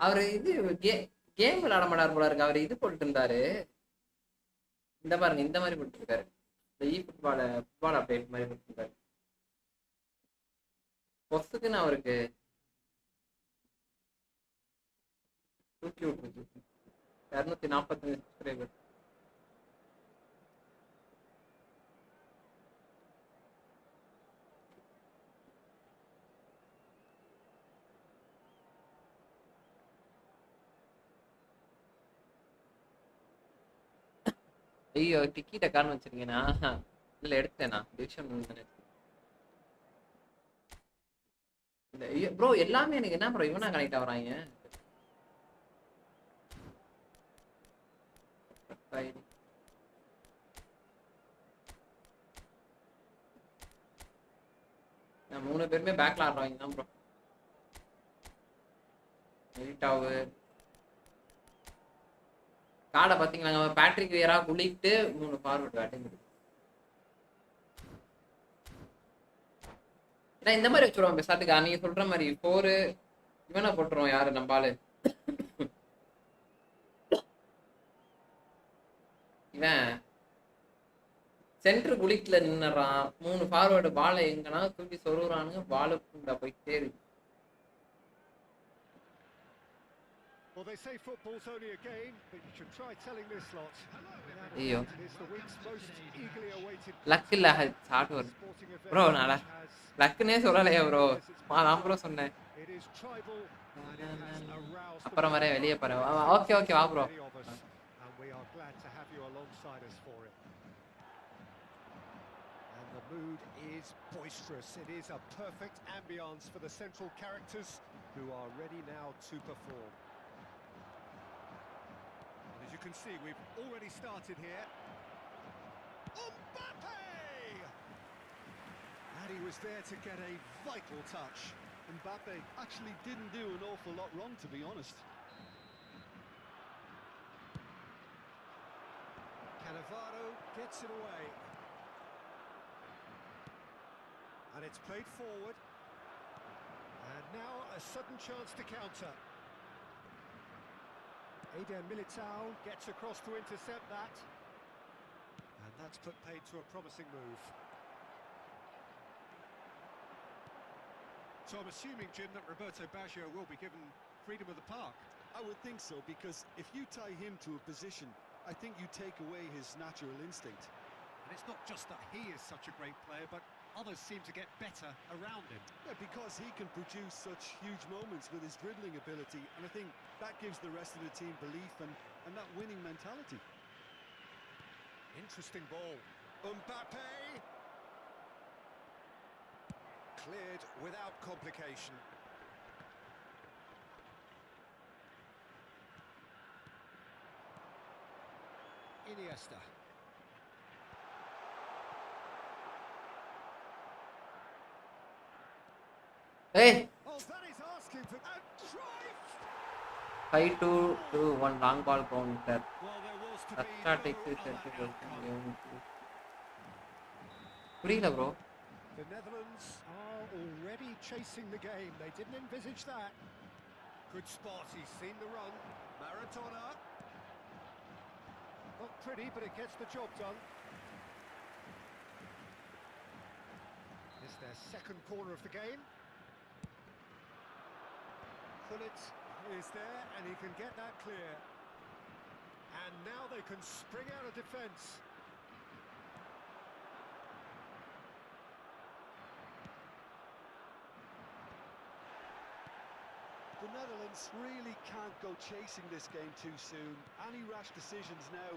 அவரு இது கேம் விளையாட மாட்டார் போல இருக்கு. அவர் இது போட்டு இருந்தாரு. இந்த பாருங்க, இந்த மாதிரி போட்டுருக்காரு. இந்த ஃபுட்பால் அப்டேட் மாதிரி போட்டுருக்காரு. பொசுக்குன்னு அவருக்கு தூக்கி விட்டுருக்கு. 245 சப்ஸ்கிரைபர். ஐயோ, டிக்கெட்டை காரணம் வச்சிருக்கேனா? இல்ல எடுத்தேனா டிவிஷன் இல்ல ப்ரோ. எல்லாமே எனக்கு என்ன ப்ரோ இவனா கனெக்ட் ஆகுறாங்க. நான் 3 பேருமே பேக்ல ஆடுறாங்க தான் ப்ரோ. எடிட்டாவு காடை பாத்தீங்களா? பேட்ரிக் வியரா குளிக்கிட்டு 3 ஃபார்வர்ட் பேட்டிங். ஏன்னா இந்த மாதிரி வச்சுருவோம் பெசாட்டுக்கா. நீங்க சொல்ற மாதிரி 4 இவனை போட்டுருவோம். யாரு நம்பாலு இவன் சென்டர் குளிக்கல நின்னுறான். 3 ஃபார்வர்டு பாலை எங்கன்னா தூக்கி சொருகுறானுங்க. பாலு போயிட்டே இருக்கு.
Well, they say football's only a game, but you should try telling this lot.
ஐயோ,
It is the week's most eagerly awaited
luck இல்ல ஷார்ட் வரும்
sporting event
ப்ரோ. நான்
which has
லக்குன்னே சொல்லலையா ப்ரோ? நான் ப்ரோ சொன்னேன்.
it is tribal and it has aroused
அப்புறம் வர வெளியே போற. ஓகே ஓகே வா bro.
many of us, and we are glad to have you alongside us for it. And the mood is boisterous. It is a perfect ambience for the central characters who are ready now to perform. And as you can see, we've already started here. Mbappe! And he was there to get a vital touch.
Mbappe actually didn't do an awful lot wrong, to be honest.
Cannavaro gets it away. And it's played forward. And now a sudden chance to counter. Eden Militao gets across to intercept that. And that's put paid to a promising move. So I'm assuming, Jim, that Roberto Baggio will be given freedom of the park.
I would think so, because if you tie him to a position, I think you take away his natural instinct.
And it's not just that he is such a great player, but others seem to get better around him.
Yeah, because he can produce such huge moments with his dribbling ability, and I think that gives the rest of the team belief and that winning mentality.
Interesting ball. Mbappe! Cleared without complication. Iniesta.
ஏய்,
Oh, that is asking for a try.
5-2-1 long ball counter.
Well, there was to be
Extra takes
no
it.
other outcome.
புரியல bro.
The Netherlands are already chasing the game. They didn't envisage that. Good spot. He's seen the run. Maradona. Not pretty, but it gets the job done. It's their second corner of the game. Gullit is there, and he can get that clear. And now they can spring out of defence.
The Netherlands really can't go chasing this game too soon. Any rash decisions now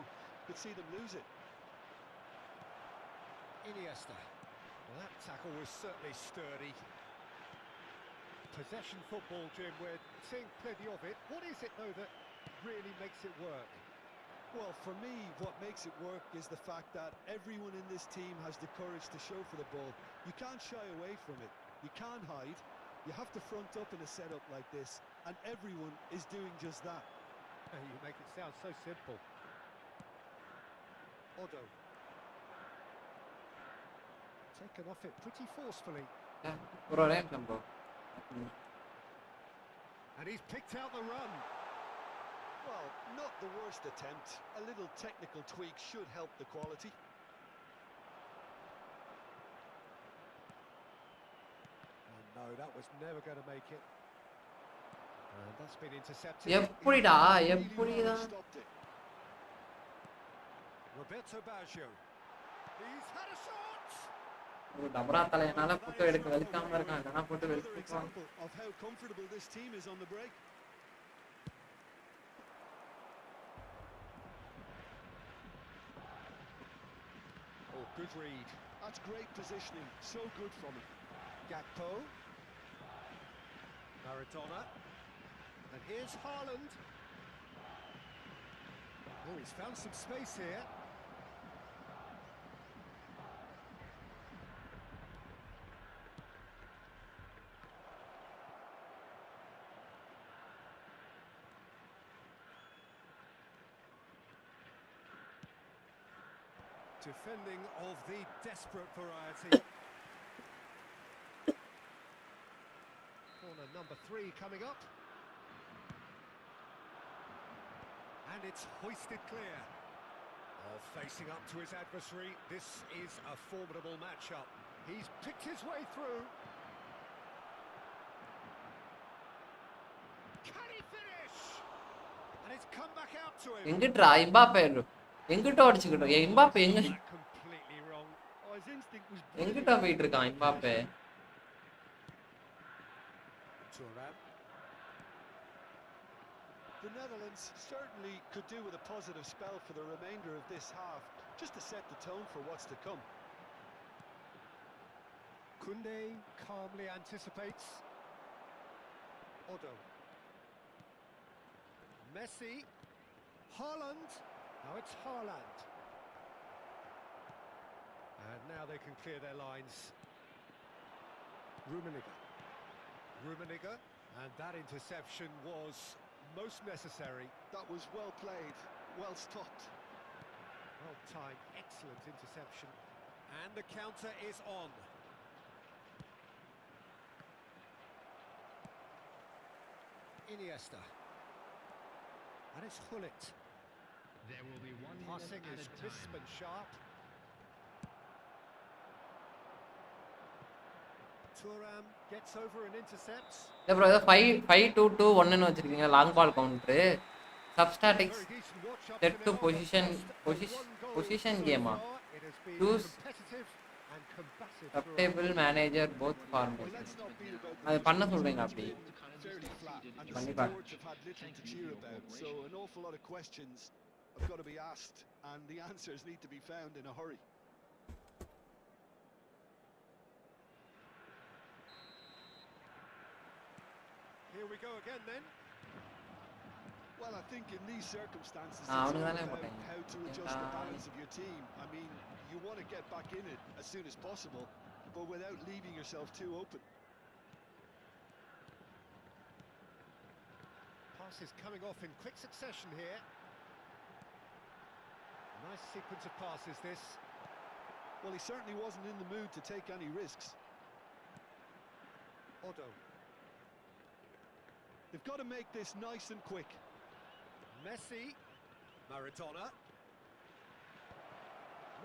could see them lose it.
Iniesta. Well, that tackle was certainly sturdy. Possession football, Jim, we're seeing plenty of it. What is it, though, that really makes it work?
Well, for me, what makes it work is the fact that everyone in this team has the courage to show for the ball. You can't shy away from it. You can't hide. You have to front up in a setup like this, and everyone is doing just that.
You make it sound so simple. Odo. Taken off it pretty forcefully.
Bro right bro.
And he's picked out the run.
Well, not the worst attempt. A little technical tweak should help the quality.
Oh no, that was never going to make it. And that's been intercepted.
எப்படிடா
Really
எப்படிடா
well stopped it.
Roberto Baggio. He's had a shot.
ஒரு டபரா தலையனால photo எடுக்க வெல்காம இருக்கான். இல்லைன்னா போட்டு
Another
வெல்காம.
example of how comfortable this team is on the break.
Oh, good read.
That's great positioning. So good from him.
Gakpo. Maradona. And here's Haaland. Oh, he's found some space here. Defending of the desperate variety. Corner number 3 coming up. And it's hoisted clear. Oh, facing up to his adversary. This is a formidable matchup. He's picked his way through. Can he finish? And it's come back out to him.
எங்கிட்டா Mbappe எங்கிட்ட அடிச்சுக்கிட்டோம். Mbappe எங்க
Completely wrong.
Oh, his instinct was
எங்கிட்ட
brilliant.
போயிட்டு இருக்கான் Mbappe.
Thuram.
The Netherlands certainly could do with a positive spell for the remainder of this half, just to set the tone for what's to come.
Koundé calmly anticipates. Odo. Messi. Haaland. Now it's Haaland. And now they can clear their lines. Rummenigge. And that interception was most necessary.
That was well played, well stopped.
Well timed, excellent interception. And the counter is on. Iniesta. And it's Hullet.
There will be 1
Passing
minute
is
at a
crisp
time.
and sharp. Thuram gets over and intercepts.
இல்ல bro ஏதோ 5-2-2-1ன்னு வச்சிருக்கீங்க long ball counter. சப்ஸ்டாட்டிக்ஸ்
Very decent watch up
set
to
to
now.
position
Just a 1 goal
position
so
game.
far. It has been
Choose
competitive and combative
சப்டேபிள் manager both
Well,
format.
let's not beat about the
அது
bush.
பண்ண சொல்றீங்க
It's
அப்படி.
been fairly flat, and the
Kandippa.
supports have had little to cheer about. So an awful lot of questions have got to be asked, and the answers need to be found in a hurry.
Here we go again then.
Well, I think in these circumstances, it's
Ah,
all
அவனுக்கு தானே
about
போட்டேன்.
how to adjust the balance of your team. I mean, you want to get back in it as soon as possible, but without leaving yourself too open.
Passes coming off in quick succession here. Nice sequence of passes this.
Well, he certainly wasn't in the mood to take any risks.
Odo.
They've got to make this nice and quick.
Messi. Maradona.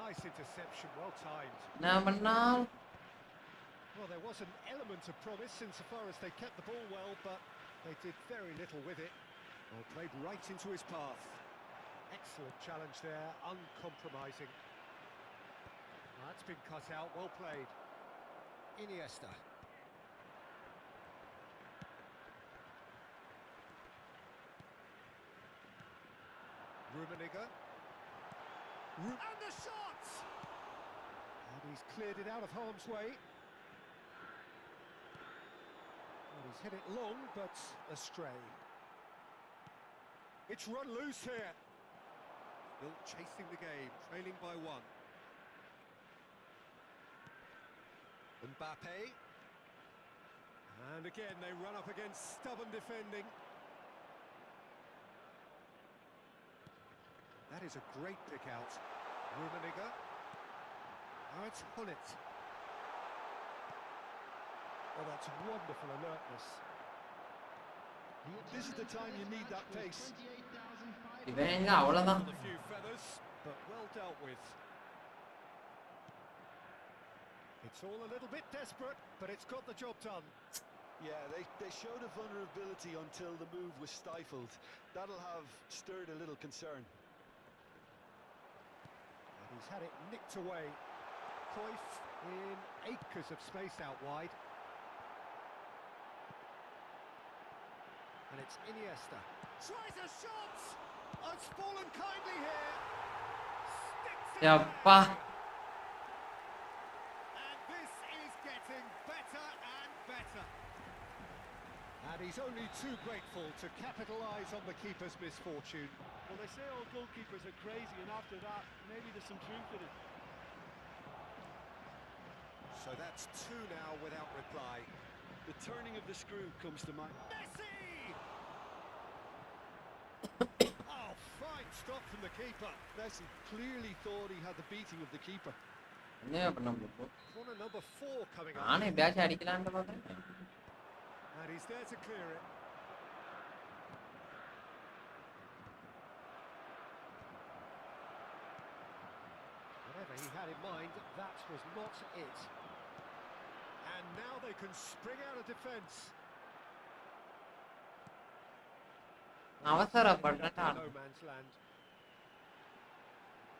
Nice interception, well timed.
என்ன பண்ணா
Well, there was an element of promise insofar as they kept the ball well, but they did very little with it. Well, played right into his path. Excellent challenge there, uncompromising. That's been cut out, well played. Iniesta. Rummenigge. And the shot! And he's cleared it out of harm's way. Well, he's hit it long, but astray. It's run loose here. Still chasing the game, trailing by 1. Mbappe. And again, they run up against stubborn defending. That is a great pick out. Rummenigge. Now it's Hullet. Oh, that's wonderful alertness.
This is the time you need that pace.
இவன் எங்க அவ்வளவுதான்.
A few feathers, but well dealt with. It's all a little bit desperate, but it's got the job done.
Yeah, they showed a vulnerability until the move was stifled. That'll have stirred a little concern.
And he's had it nicked away. Cruyff in acres of space out wide. And it's Iniesta. Tries a shot! Oh, it's fallen kindly here. Sticks it
Yapa.
down. And this is getting better and better. And he's only too grateful to capitalise on the keeper's misfortune.
Well, they say all goalkeepers are crazy, and after that, maybe there's some truth in it.
So that's two now without reply.
The turning of the screw comes to mind.
Messi! Oh, fine stop from the keeper.
Messi clearly thought he had the beating of the keeper.
என்ன பண்ண முடியும்?
Corner number 4 coming up.
நானே batch அடிக்கலாம்னு பாக்குறேன்.
And he's there to clear it. Whatever he had in mind, that was not it. And now they can spring out of defence.
அவசரப்படுறேன்டா.
No man's land.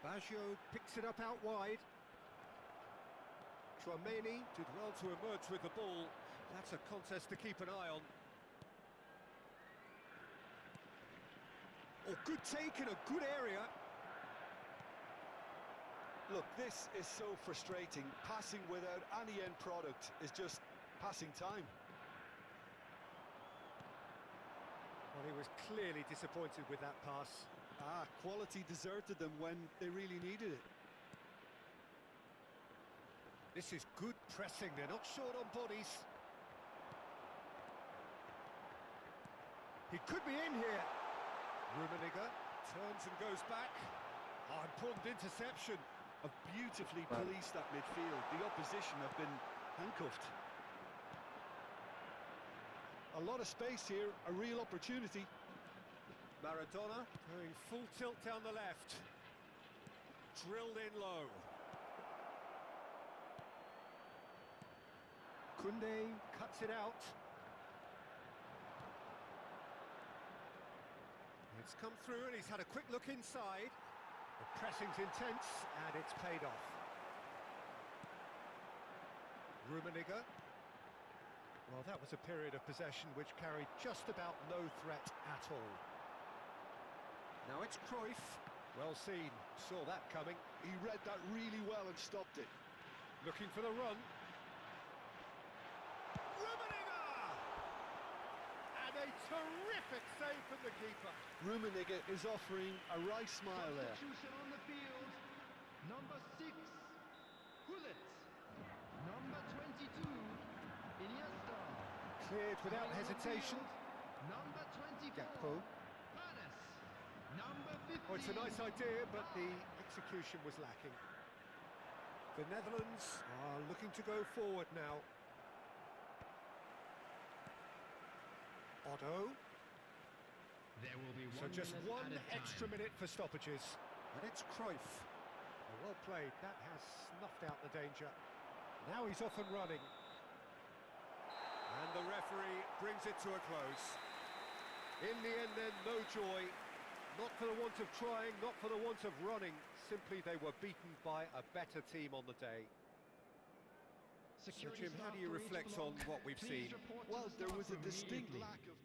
Baggio picks it up out wide. Tchouameni did well to emerge with the ball. That's a contest to keep an eye on. Oh, good take in a good area.
Look, this is so frustrating. Passing without any end product is just passing time.
Well, he was clearly disappointed with that pass.
Quality deserted them when they really needed it.
This is good pressing. They're not short on bodies. He could be in here. Rummenigge turns and goes back. Oh, important interception.
Have beautifully policed that midfield. The opposition have been handcuffed. A lot of space here, a real opportunity.
Maradona going full tilt down the left. Drilled in low. Koundé cuts it out. It's come through and he's had a quick look inside. The pressing's intense and it's paid off. Rummenigge. Well, that was a period of possession which carried just about no threat at all. Now it's Cruyff. Well seen, saw that coming.
He read that really well and stopped it.
Looking for the run. Rummenigge! And a terrific save from the keeper.
Rummenigge is offering a wry smile there.
Substitution on the field. Number 6, Hullet. Number 22, Iniesta.
Cleared without hesitation.
Number 24,
Gakpo.
Paredes. Number 15.
Oh, it's a nice idea, but the execution was lacking. The Netherlands are looking to go forward now. Otto.
There will be
So just
minute
one
at a
extra
time.
minute for stoppages. And it's Cruyff. Well played, that has snuffed out the danger. Now he's off and running. And the referee brings it to a close. In the end then, no joy. Not for the want of trying, not for the want of running. Simply they were beaten by a better team on the day. So Jim, how do you reflect on what we've seen?
Well, there was a distinct lack of...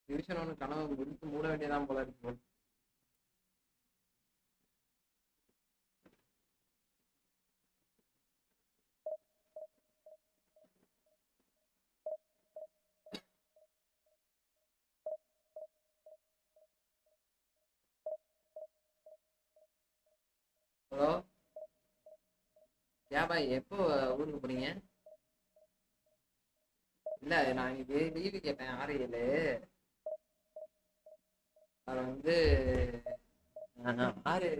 division ஒன்று கனவு முடித்து மூட வேண்டியதான் போல இருக்கு. Hello பாய், எப்போ ஊருக்கு போறீங்க? இல்ல நான் இது லீவு கேட்டேன் 6-7. அவர் வந்து 6.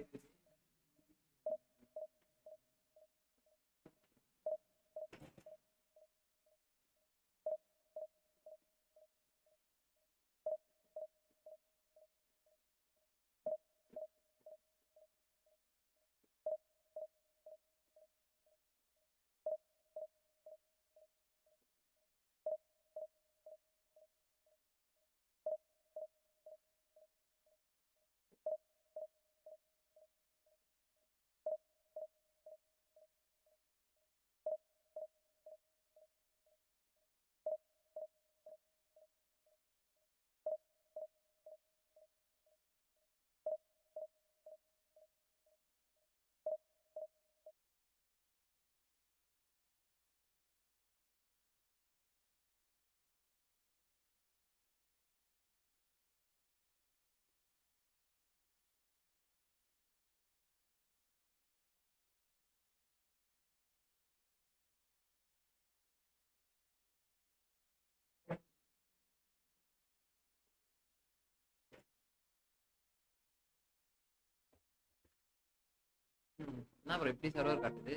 என்ன அப்புறம் எப்படி சர்வர் காட்டுது?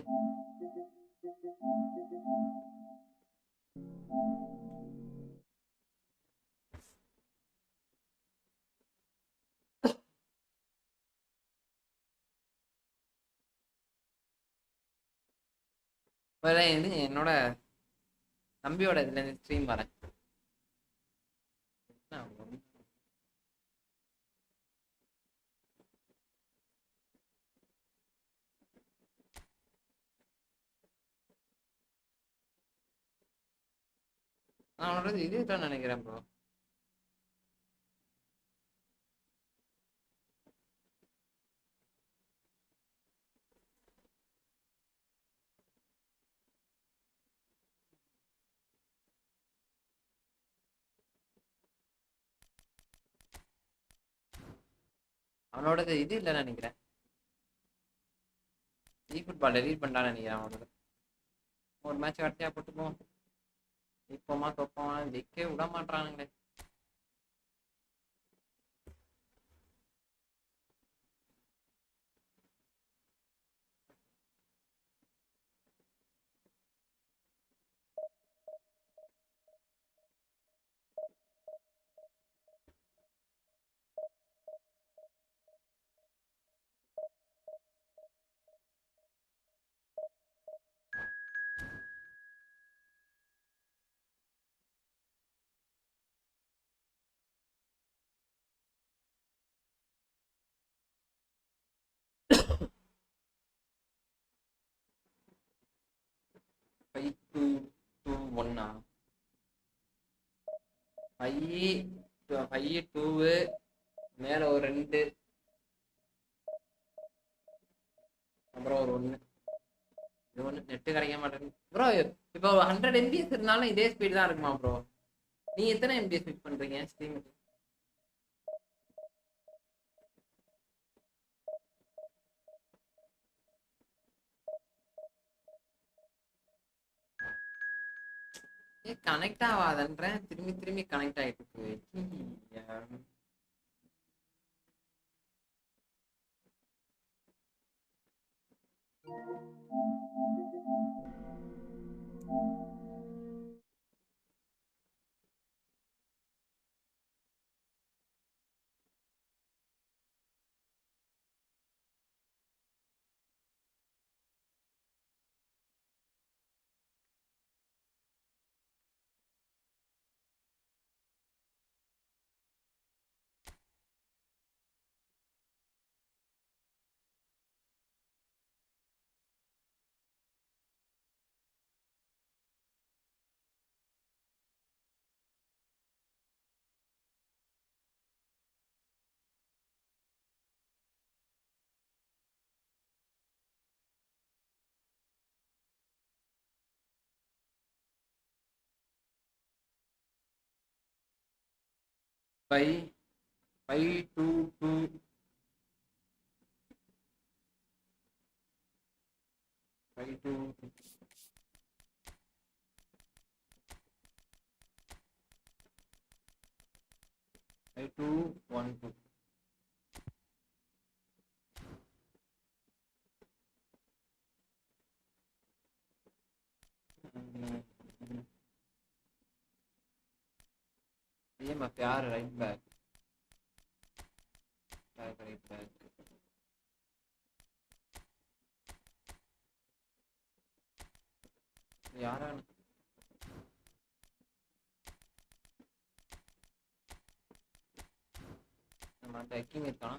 இது என்னோட தம்பியோட இதுல இருந்து ஸ்ட்ரீம் வரேன். நான் அவனோட இது தான் நினைக்கிறேன் ப்ரோ. அவனோடது இது இல்லைன்னு நினைக்கிறேன். ஃபுட்பால் டெலீட் பண்ணிட்டான்னு நினைக்கிறேன் அவனோட. ஒரு மேட்ச் கடைசியா போட்டுப்போம். இப்போமா தோப்போமா ஜெயிக்கவே விட மாட்டானுங்களே. ஃபைவ் டூ டூ ஒன்னா 5-2 மேல ஒரு 2 அப்புறம் ஒரு 1. இது ஒன்று நெட்டு கிடைக்க மாட்டேங்குது ப்ரோ. இப்போ 100 MBS இருந்தாலும் இதே ஸ்பீட் தான் இருக்குமா ப்ரோ? நீ எத்தனை MBS யூஸ் பண்றீங்க ஸ்ட்ரீமுக்கு? கனெக்ட் ஆகாதன்றேன், திரும்பி திரும்பி கனெக்ட் ஆகிட்டு இருக்கு. ஃபைவ் 5-2-2 5-2 5-2-1-2. EMF யாரு ரைட் பேக் ரைட் பேக் யாரான நம்ம டேக்கிங் இருக்கானா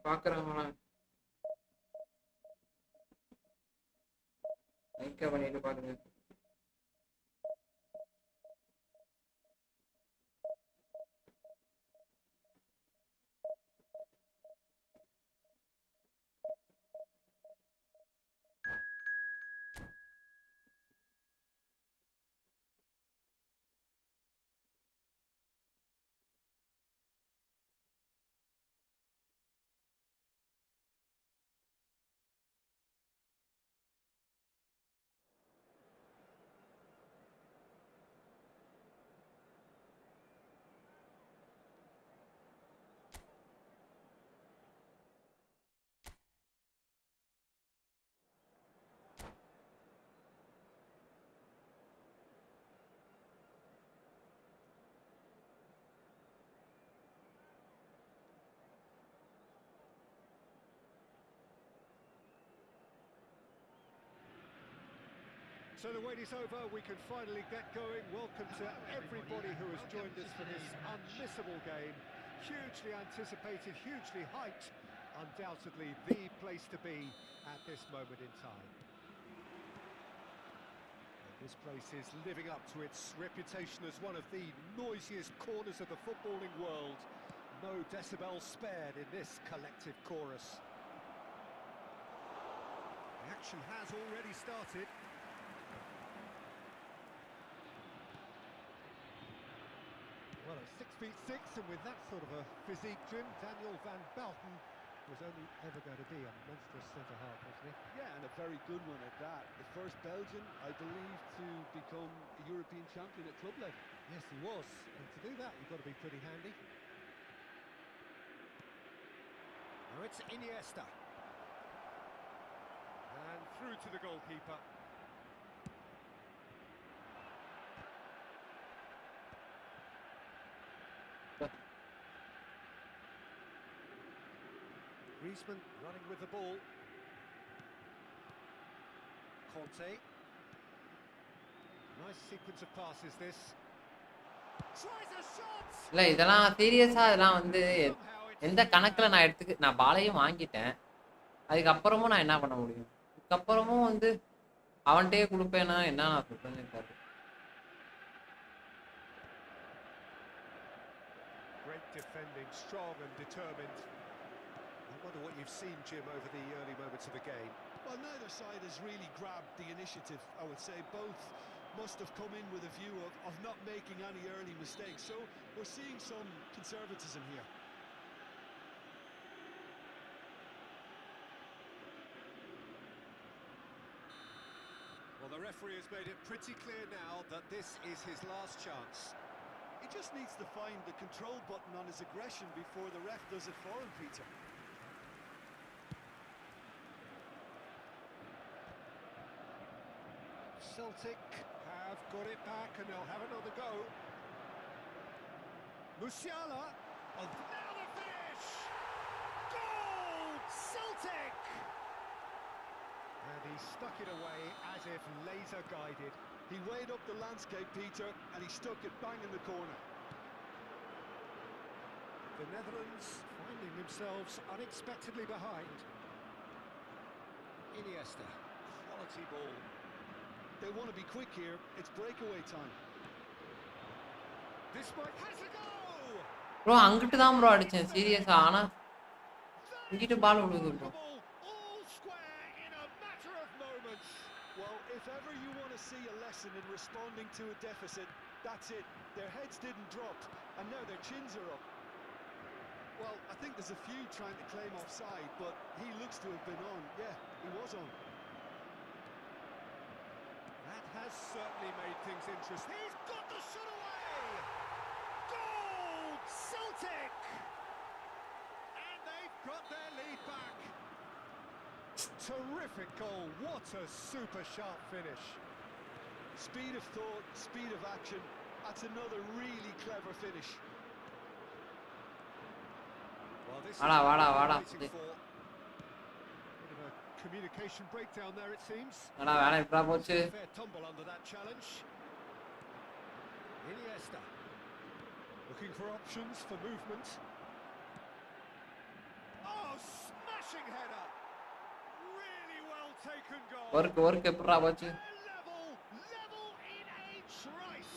பாக்குறவங்களா லைக் பண்ணிட்டு பாருங்க
So the wait is over, we can finally get going. Welcome to everybody who has joined us for this unmissable game. Hugely anticipated, hugely hyped. Undoubtedly the place to be at this moment in time. And this place is living up to its reputation as one of the noisiest corners of the footballing world. No decibels spared in this collective chorus. The action has already started. Well, at 6'6", and with that sort of a physique, Jim, Daniel van Bouten was only ever going to be a monstrous centre-half, wasn't he?
Yeah, and a very good one at that. The first Belgian, I believe, to become a European champion at club level.
Yes, he was. And to do that, you've got to be pretty handy. Now it's Iniesta. And through to the goalkeeper. Griezmann running with the ball. Conte. Nice sequence of passes this. Tries a shot.
இல்ல இதெல்லாம் சீரியஸா இதெல்லாம் வந்து
Somehow it's
எந்த கணக்குல நான் பாலையும் வாங்கிட்டேன் அதுக்கப்புறமும் நான் என்ன பண்ண முடியும் அதுக்கப்புறமும் வந்து அவன்கிட்டயே கொடுப்பேன்னா என்ன நான் சொல்றேன்னு இருக்காது
Great defending, strong and determined. I wonder what you've seen, Jim, over the early moments of the game.
Well, neither side has really grabbed the initiative, I would say. Both must have come in with a view of not making any early mistakes. So we're seeing some conservatism here.
Well, the referee has made it pretty clear now that this is his last chance.
He just needs to find the control button on his aggression before the ref does it for him, Peter.
Celtic have got it back and they'll have another go. Musiala. Oh, now the finish! Goal! Celtic! And he stuck it away as if laser guided.
He weighed up the landscape, Peter, and he stuck it bang in the corner.
The Netherlands finding themselves unexpectedly behind. Iniesta, quality ball.
They want to be quick here. It's breakaway time.
This might has a go!
Bro அங்கிட்டு தான் bro அடிச்சேன் சீரியஸா. ஆனா இங்கிட்டு பால் விழுது bro.
All square in a matter of moments.
Well, if ever you want to see a lesson in responding to a deficit, that's it. Their heads didn't drop, and now their chins are up. Well, I think there's a few trying to claim offside, but he looks to have been on. Yeah, he was on.
That has certainly made things interesting. He's got the shot away! Goal! Celtic! And they've got their lead back. Terrific goal. What a super sharp finish.
Speed of thought, speed of action. That's another really clever finish.
Well, this
Vada,
is what
vada,
we've been
vada.
waiting for. Bit of a communication breakdown there, it seems.
ஆனா வேலை இப்படா போச்சு.
Fair tumble under that challenge. Iniesta looking for options for movement. Oh, smashing header! Really well taken goal.
Work எப்படா போச்சு.
Level in a trice.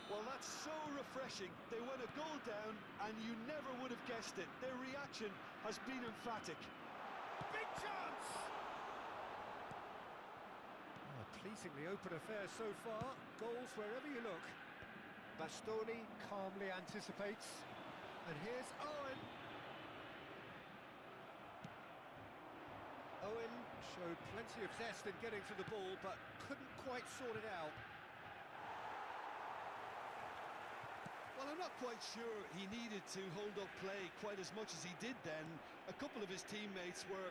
Well, that's so refreshing. They went a goal down, and you never would have guessed it. Their reaction has been emphatic.
Big chance. Oh, pleasingly open affair so far. Goals wherever you look. Bastoni calmly anticipates. And here's Owen. Owen showed plenty of zest in getting to the ball, but couldn't quite sort it out.
Well, I'm not quite sure he needed to hold up play quite as much as he did then. A couple of his teammates were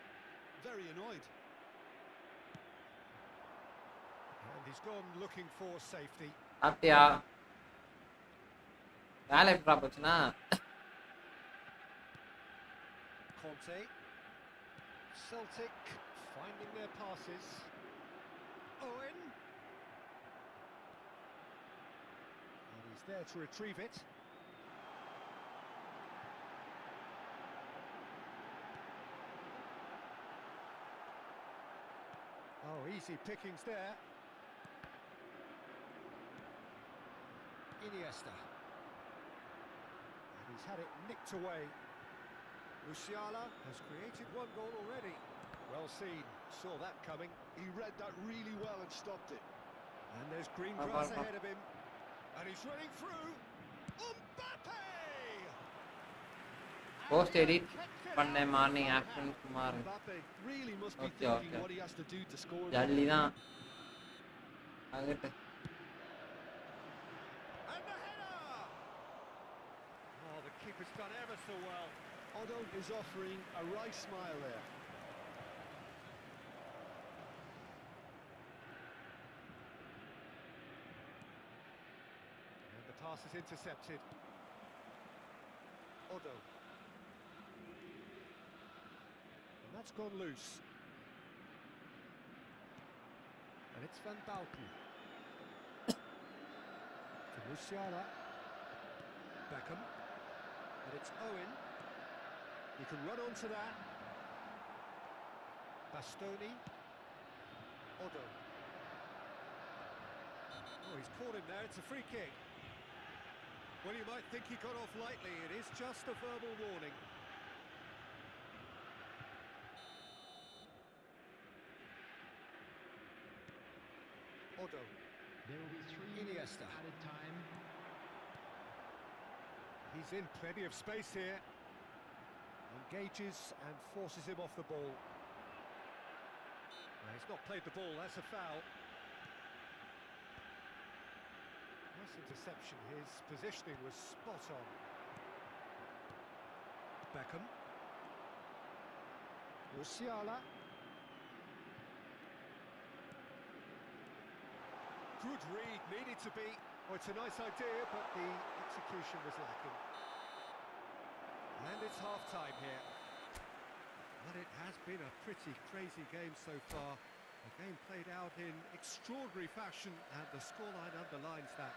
very annoyed.
And he's gone looking for safety.
அப்படியா வேலை எப்படா போச்சுன்னா
Conte. Celtic finding their passes. Owen. And he's there to retrieve it. Oh, easy pickings there. Iniesta. And he's had it nicked away. Musiala has created one goal already. Well seen, saw that coming.
He read that really well and stopped it.
And there's green grass ahead of him. And he's running through. Mbappe!
Post edit பண்ணேன் morning afternoon சுமார்.
Mbappe really must be
Okay,
thinking
okay.
what he has to do to score.
ஜல்லி தான் ஆகட்டு.
And the header! Oh, the keeper's done ever so well.
Otto is offering a wry smile there.
And the pass is intercepted. Otto. And that's gone loose. And it's Van Balken. To Musiala. Beckham. And it's Owen. He can run onto that. Bastoni. Otto. Oh, he's caught him there. It's a free kick. Well, you might think he got off lightly. It is just a verbal warning. Otto.
There will be 3
Iniesta.
added time.
He's in plenty of space here. Engages and forces him off the ball. No, he's not played the ball, that's a foul. Nice interception, his positioning was spot on. Beckham. Musiala. Good read, needed to be. Oh, it's a nice idea, but the execution was lacking. And it's half-time here. But it has been a pretty crazy game so far. The game played out in extraordinary fashion, and the scoreline underlines that.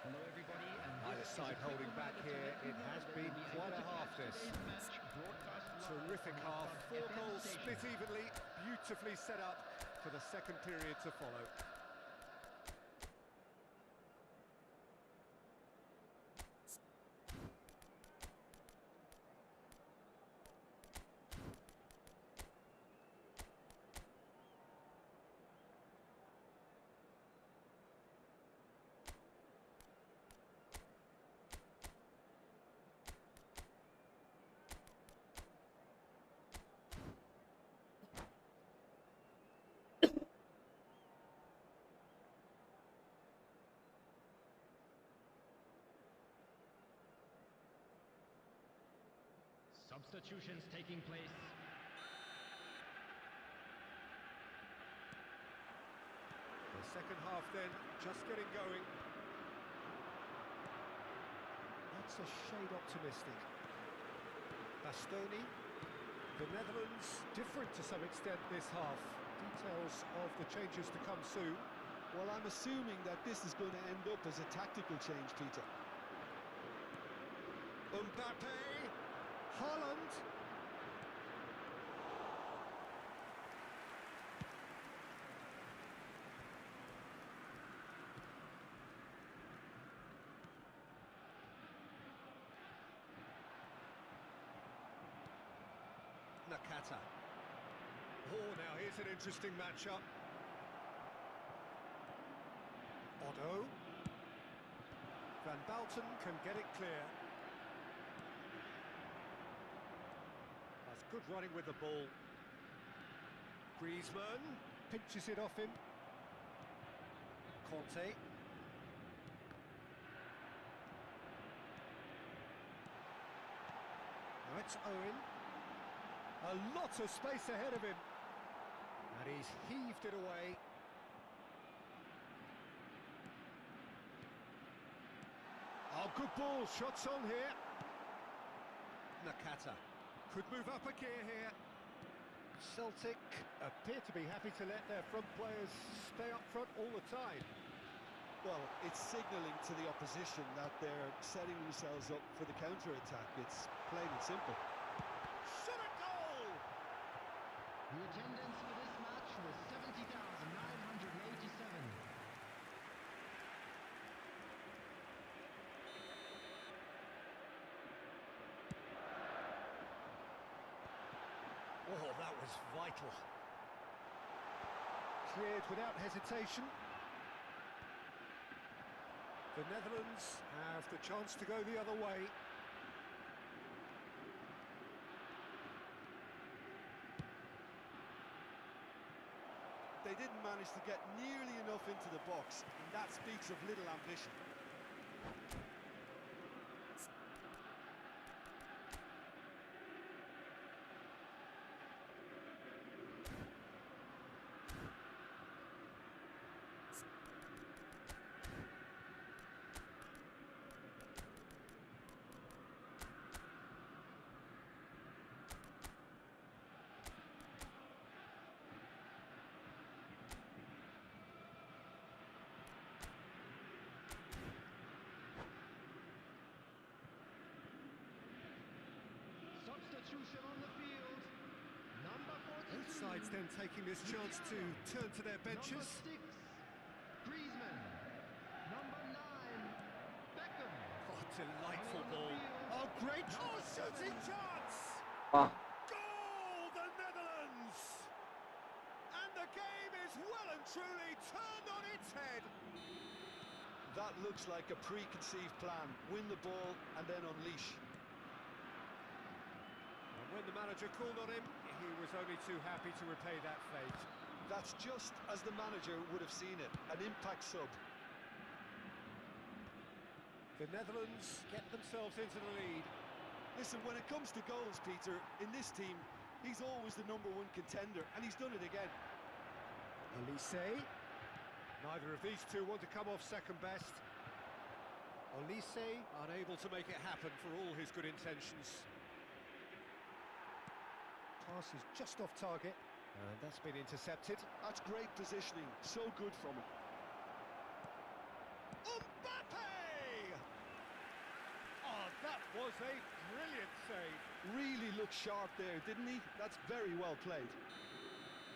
Hello everybody, and
Either side holding back here. It has been quite a half, this. Terrific half. 4 goals split evenly, beautifully set up for the second period to follow.
Substitutions taking place.
The second half then, just getting going. That's a shade optimistic. Bastoni, the Netherlands, different to some extent this half. Details of the changes to come soon.
Well, I'm assuming that this is going to end up as a tactical change, Peter.
Mbappe, Haaland. Nakata. Oh, now here's an interesting matchup. Otto. Van Balten can get it clear. That's good running with the ball. Griezmann pinches it off him. Conte. Now it's Owen. A lot of space ahead of him. And he's heaved it away. Oh, good ball. Shots on here. Nakata could move up a gear here. Celtic appear to be happy to let their front players stay up front all the time.
Well, it's signalling to the opposition that they're setting themselves up for the counter-attack. It's plain and simple.
Shot a goal!
The attendance for this match was 70,987.
Oh, that was vital. Cleared without hesitation. The Netherlands have the chance to go the other way.
They didn't manage to get nearly enough into the box, and that speaks of little ambition.
Substitution on the field. Number 42.
Both sides then taking this chance to turn to their benches.
Number 6, Griezmann. Number 9, Beckham.
Oh, delightful ball. Oh, great. Oh, shooting chance!
Ah,
Goal, the Netherlands! And the game is well and truly turned on its head.
That looks like a preconceived plan. Win the ball and then unleash.
And when the manager called on him, he was only too happy to repay that fate.
That's just as the manager would have seen it. An impact sub.
The Netherlands get themselves into the lead.
Listen, when it comes to goals, Peter, in this team, he's always the #1 contender, and he's done it again.
Elise. Neither of these two want to come off second best. Olise unable to make it happen for all his good intentions. Pass is just off target, and that's been intercepted.
That's great positioning, so good from him.
Mbappe! Oh, that was a brilliant save.
Really looked sharp there, didn't he? That's very well played.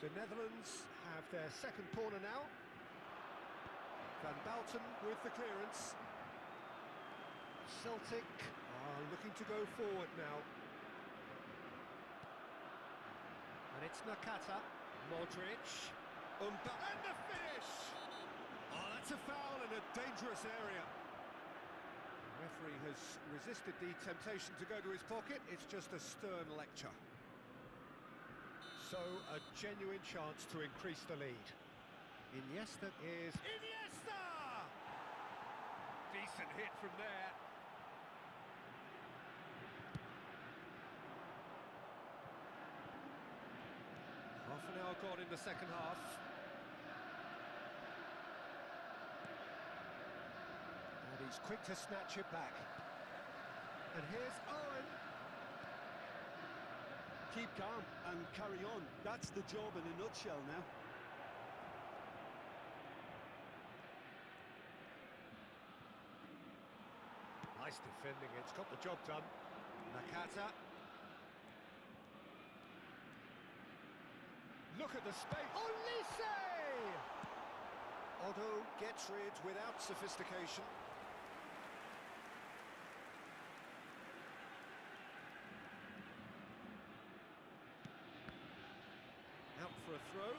The Netherlands have their second corner now. Van Bouten with the clearance. Celtic are looking to go forward now. And it's Nakata, Modric, and the finish! Oh, that's a foul in a dangerous area. The referee has resisted the temptation to go to his pocket. It's just a stern lecture. So, a genuine chance to increase the lead. Iniesta is... Iniesta! Decent hit from there. Half an hour gone in the second half. And he's quick to snatch it back. And here's Owen.
Keep calm and carry on. That's the job in a nutshell now.
Nice defending, it's got the job done. Nakata. Look at the space. Olise! Otto gets rid without sophistication. Out for a throw.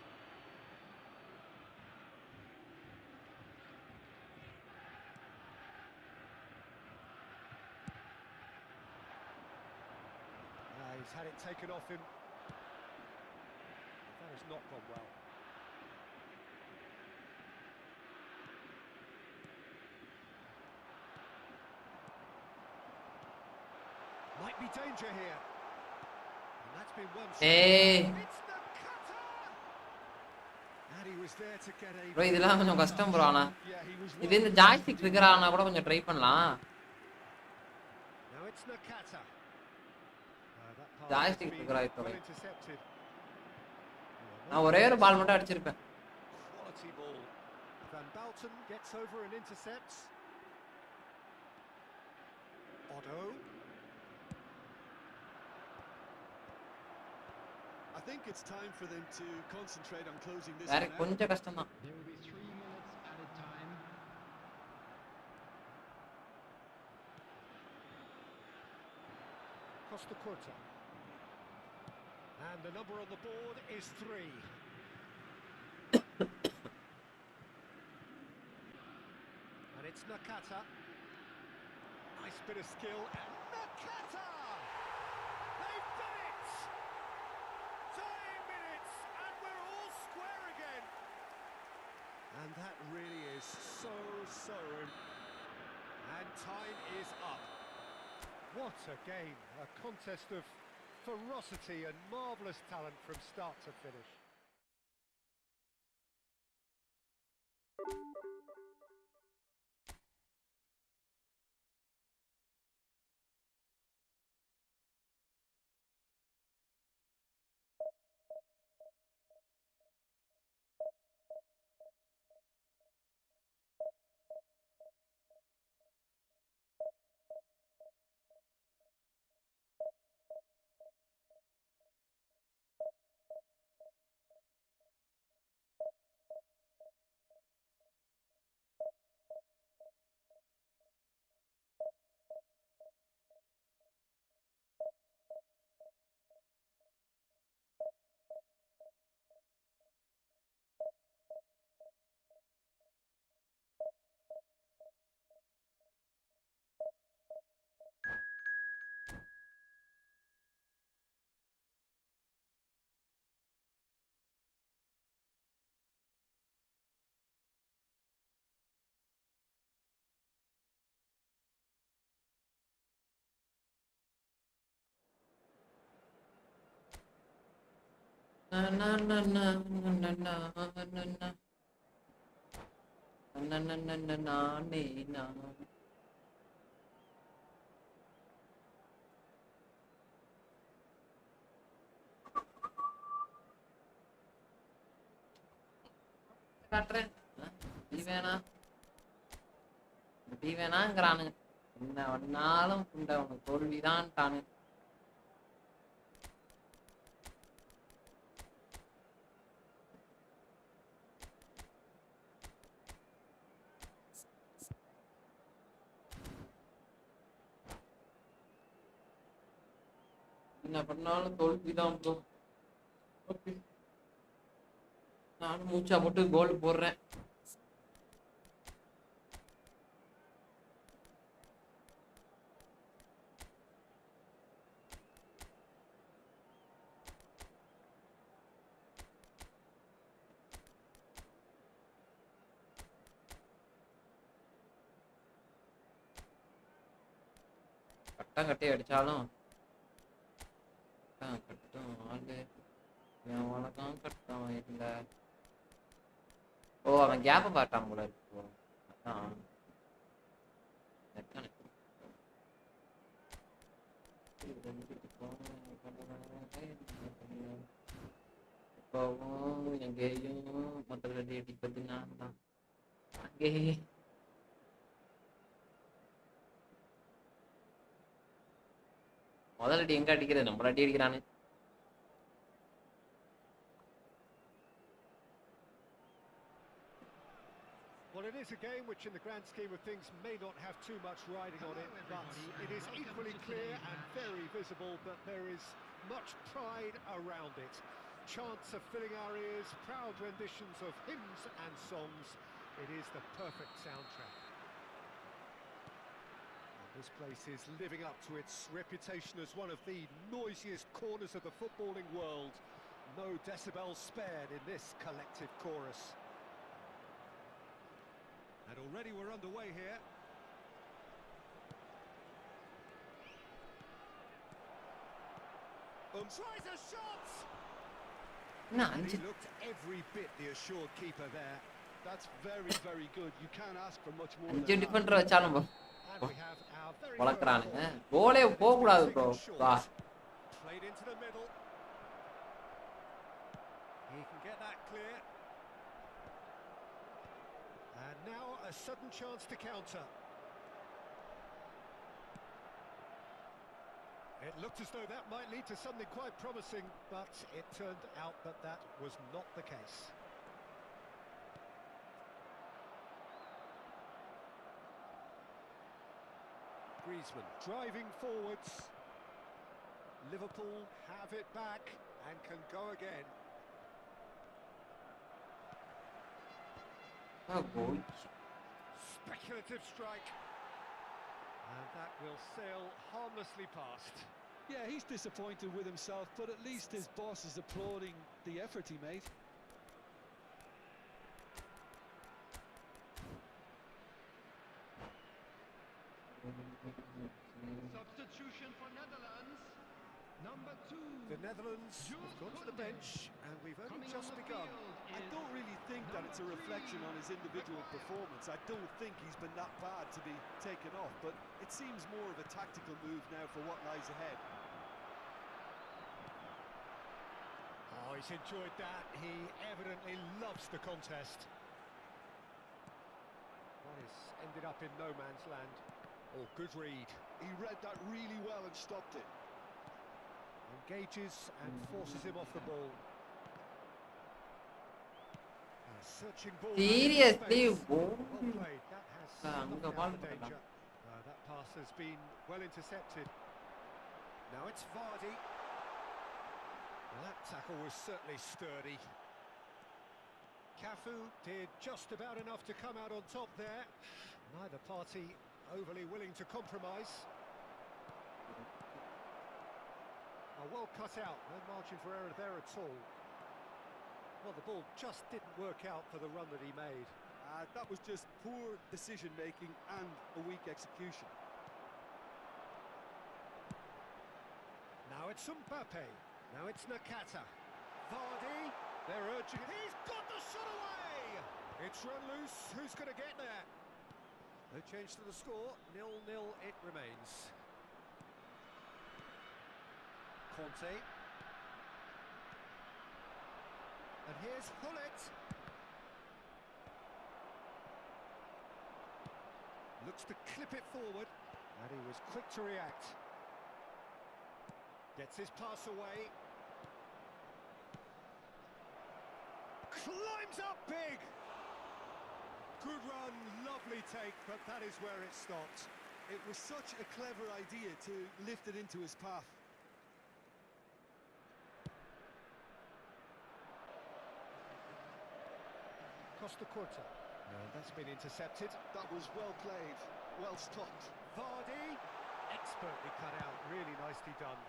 He's had it taken off him. That has not gone well. Might be danger here. And that's been one shot.
Hey.
It's the cutter! And he was there to get a...
Bro, இதெல்லாம் கொஞ்சம் கஷ்டம் bro ஆனா.
Yeah, he was
இது இந்த joystick trigger ஆனா கூட கொஞ்சம் try பண்ணலாம்.
Now it's Nakata.
Joystick trigger ஆயிட்டோம்.
Well intercepted.
நான் ஒரே ஒரு பால் மட்டும் அடிச்சிருப்பேன்.
Quality ball. Van Bouten gets over and intercepts. Otto.
I think it's time for them to concentrate on closing this
வேற
one out.
கொஞ்சம் கஷ்டம் தான்.
There will be 3 minutes added time.
Costa Curta. And the number on the board is 3. And it's Nakata. Nice bit of skill. And Nakata! They've done it! Dying minutes, and we're all square again. And that really is so. And time is up. What a game. A contest of ferocity and marvellous talent from start to finish.
Na na na na na na na na. நானே நான் காட்டுறேன். இப்படி வேணாங்கிறானுங்க. என்ன பண்ணாலும் உனக்கு தோல்விதான் தானு. என்ன பண்ணாலும் தோல்விதான் bro. Okay, நானும் மூச்சா போட்டு கோல் போடுறேன். கட்டம் கட்டி அடிச்சாலும் கட்டும் ஆளு என் உலகம் கட்டம் இல்லை. ஓ, அவன் கேப்ப பார்த்தான் போல இருக்கு. அதான் இப்போவும் எங்கேயும் மொத்தம் ரெடி அடிப்பது நான் தான். அங்கே முதல் அடி எங்க அடிக்கிறது? நம்மள அடி அடிக்கிறானு.
Well, it is a game which in the grand scheme of things may not have too much riding on it, but it is equally clear and very visible that there is much pride around it. Chants are filling our ears, proud renditions of hymns and songs. It is the perfect soundtrack. This place is living up to its reputation as one of the noisiest corners of the footballing world. No decibels spared in this collective chorus. And already we're underway here. Tries a shot! And he looked every bit the assured keeper there.
That's very, very good. You can't ask for much more
அஞ்சு
than that.
Defender வச்சாலும்
And we have our very
வளர்க்குறானுங்க. கோலே போக கூடாது bro. வா,
played into the middle. He can get that clear. And now a sudden chance to counter. It looked as though that might lead to something quite promising, but it turned out that that was not the case. Griezmann driving forwards. Liverpool have it back and can go again.
Goal.
Speculative strike. And that will sail harmlessly past.
Yeah, he's disappointed with himself, but at least his boss is applauding the effort he made.
Substitution for Netherlands. Number 2.
The Netherlands have gone to the bench, and we've only
Coming
just
on the
begun.
field
I
is
don't really think that it's a reflection on his individual performance. I don't think he's been that bad to be taken off, but it seems more of a tactical move now for what lies ahead.
Oh, he's enjoyed that. He evidently loves the contest. What has ended up in no man's land. Oh, good read.
He read that really well and stopped it.
Engages and forces him off the ball. Searching ball.
Seriously,
Well played. That has
அங்க
snuffed
ball
out the
போடலாம்.
danger. That pass has been well intercepted. Now it's Vardy. Well, that tackle was certainly sturdy. Cafu did just about enough to come out on top there. Neither party overly willing to compromise. Well cut out, no margin for error there at all. Well, the ball just didn't work out for the run that he made.
That was just poor decision-making and a weak execution.
Now it's Mbappe. Now it's Nakata. Vardy, they're urging. He's got the shot away! It's run loose. Who's going to get there? No change to the score. 0-0 it remains. Conte. And here's Hullet. Looks to clip it forward. And he was quick to react. Gets his pass away. Climbs up big. Good run, lovely take, but that is where it stopped.
It was such a clever idea to lift it into his path.
Costa Curta. And that's been intercepted.
That was well played, well stopped.
Vardy, expertly cut out, really nicely done.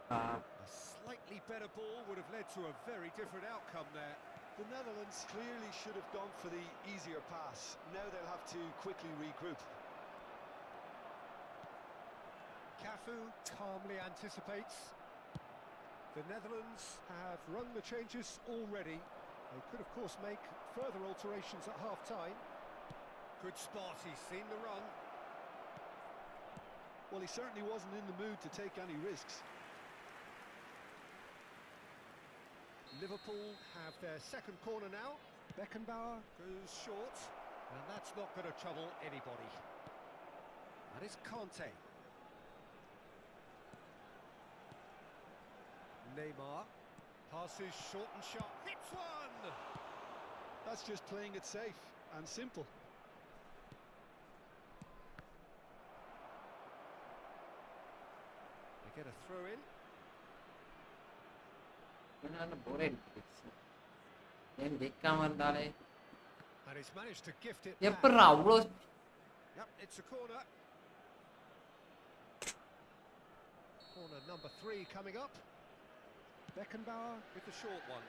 A slightly better ball would have led to a very different outcome there.
The Netherlands clearly should have gone for the easier pass. Now they'll have to quickly regroup.
Cafu calmly anticipates. The Netherlands have rung the changes already. They could, of course, make further alterations at half-time. Good spot, he's seen the run.
Well, he certainly wasn't in the mood to take any risks.
Liverpool have their second corner now. Beckenbauer goes short, and that's not going to trouble anybody. That is Conte. Neymar passes short and sharp, hits one!
That's just playing it safe and simple.
They get a throw in.
போரே அடிச்சிருச்சு ஏன் கேட்காம இருந்தாலே
And he's managed to gift it
எப்பறா
back.
அவ்வளோ
Yep, it's a corner. Corner number 3 coming up. Beckenbauer with the short one.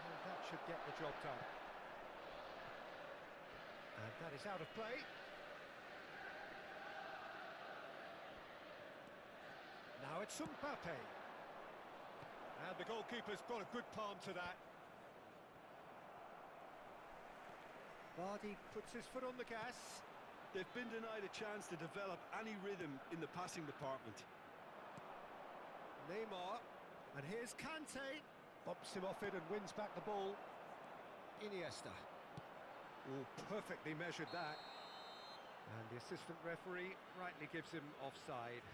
And that should get the job done. And that is out of play. Now it's Mbappe. And the goalkeeper's got a good palm to that. Vardy puts his foot on the gas.
They've been denied a chance to develop any rhythm in the passing department.
Neymar, and here's Kante. Bumps him off it and wins back the ball. Iniesta. Oh, perfectly measured that. And the assistant referee rightly gives him offside.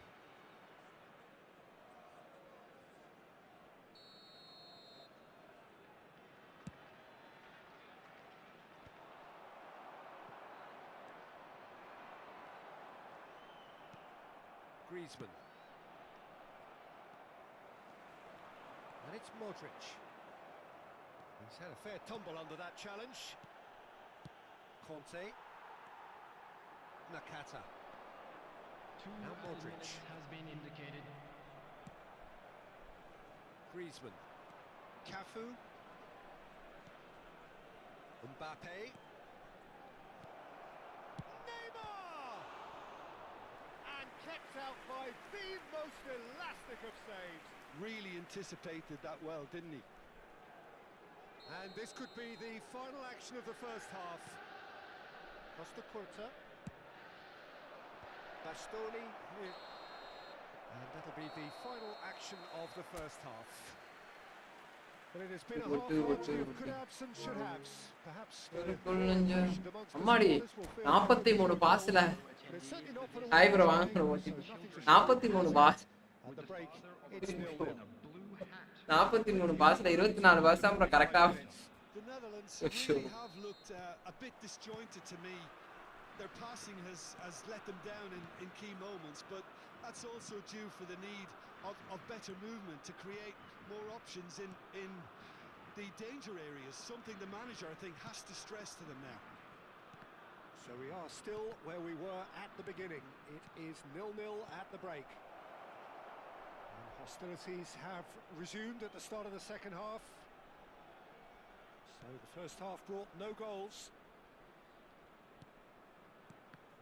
Griezmann. And it's Modric. He's had a fair tumble under that challenge. Conte. Nakata. Now Modric.
Has been indicated.
Griezmann. Cafu. Mbappe. Neymar! And kept out by the most elastic of saves.
Really anticipated that well, didn't he?
And this could be the final action of the first half. Costa Curta. Bastoni. And that'll be the final action of the first half. But it has been a half of could haves and should haves. Perhaps
அம்மாடி 43 பாஸ்ல hi bro வாங்க bro 43 pass
at the break. It's 0-0.
43 பாஸ்ல 24 pass அப்புறம் கரெக்ட்டா
The Netherlands really have looked a bit disjointed to me. Their passing has let them down in key moments, but that's also due for the need of better movement to create more options in the danger areas, something the manager, I think, has to stress to them now.
So we are still where we were at the beginning. It is 0-0 at the break. And hostilities have resumed at the start of the second half. So the first half brought no goals.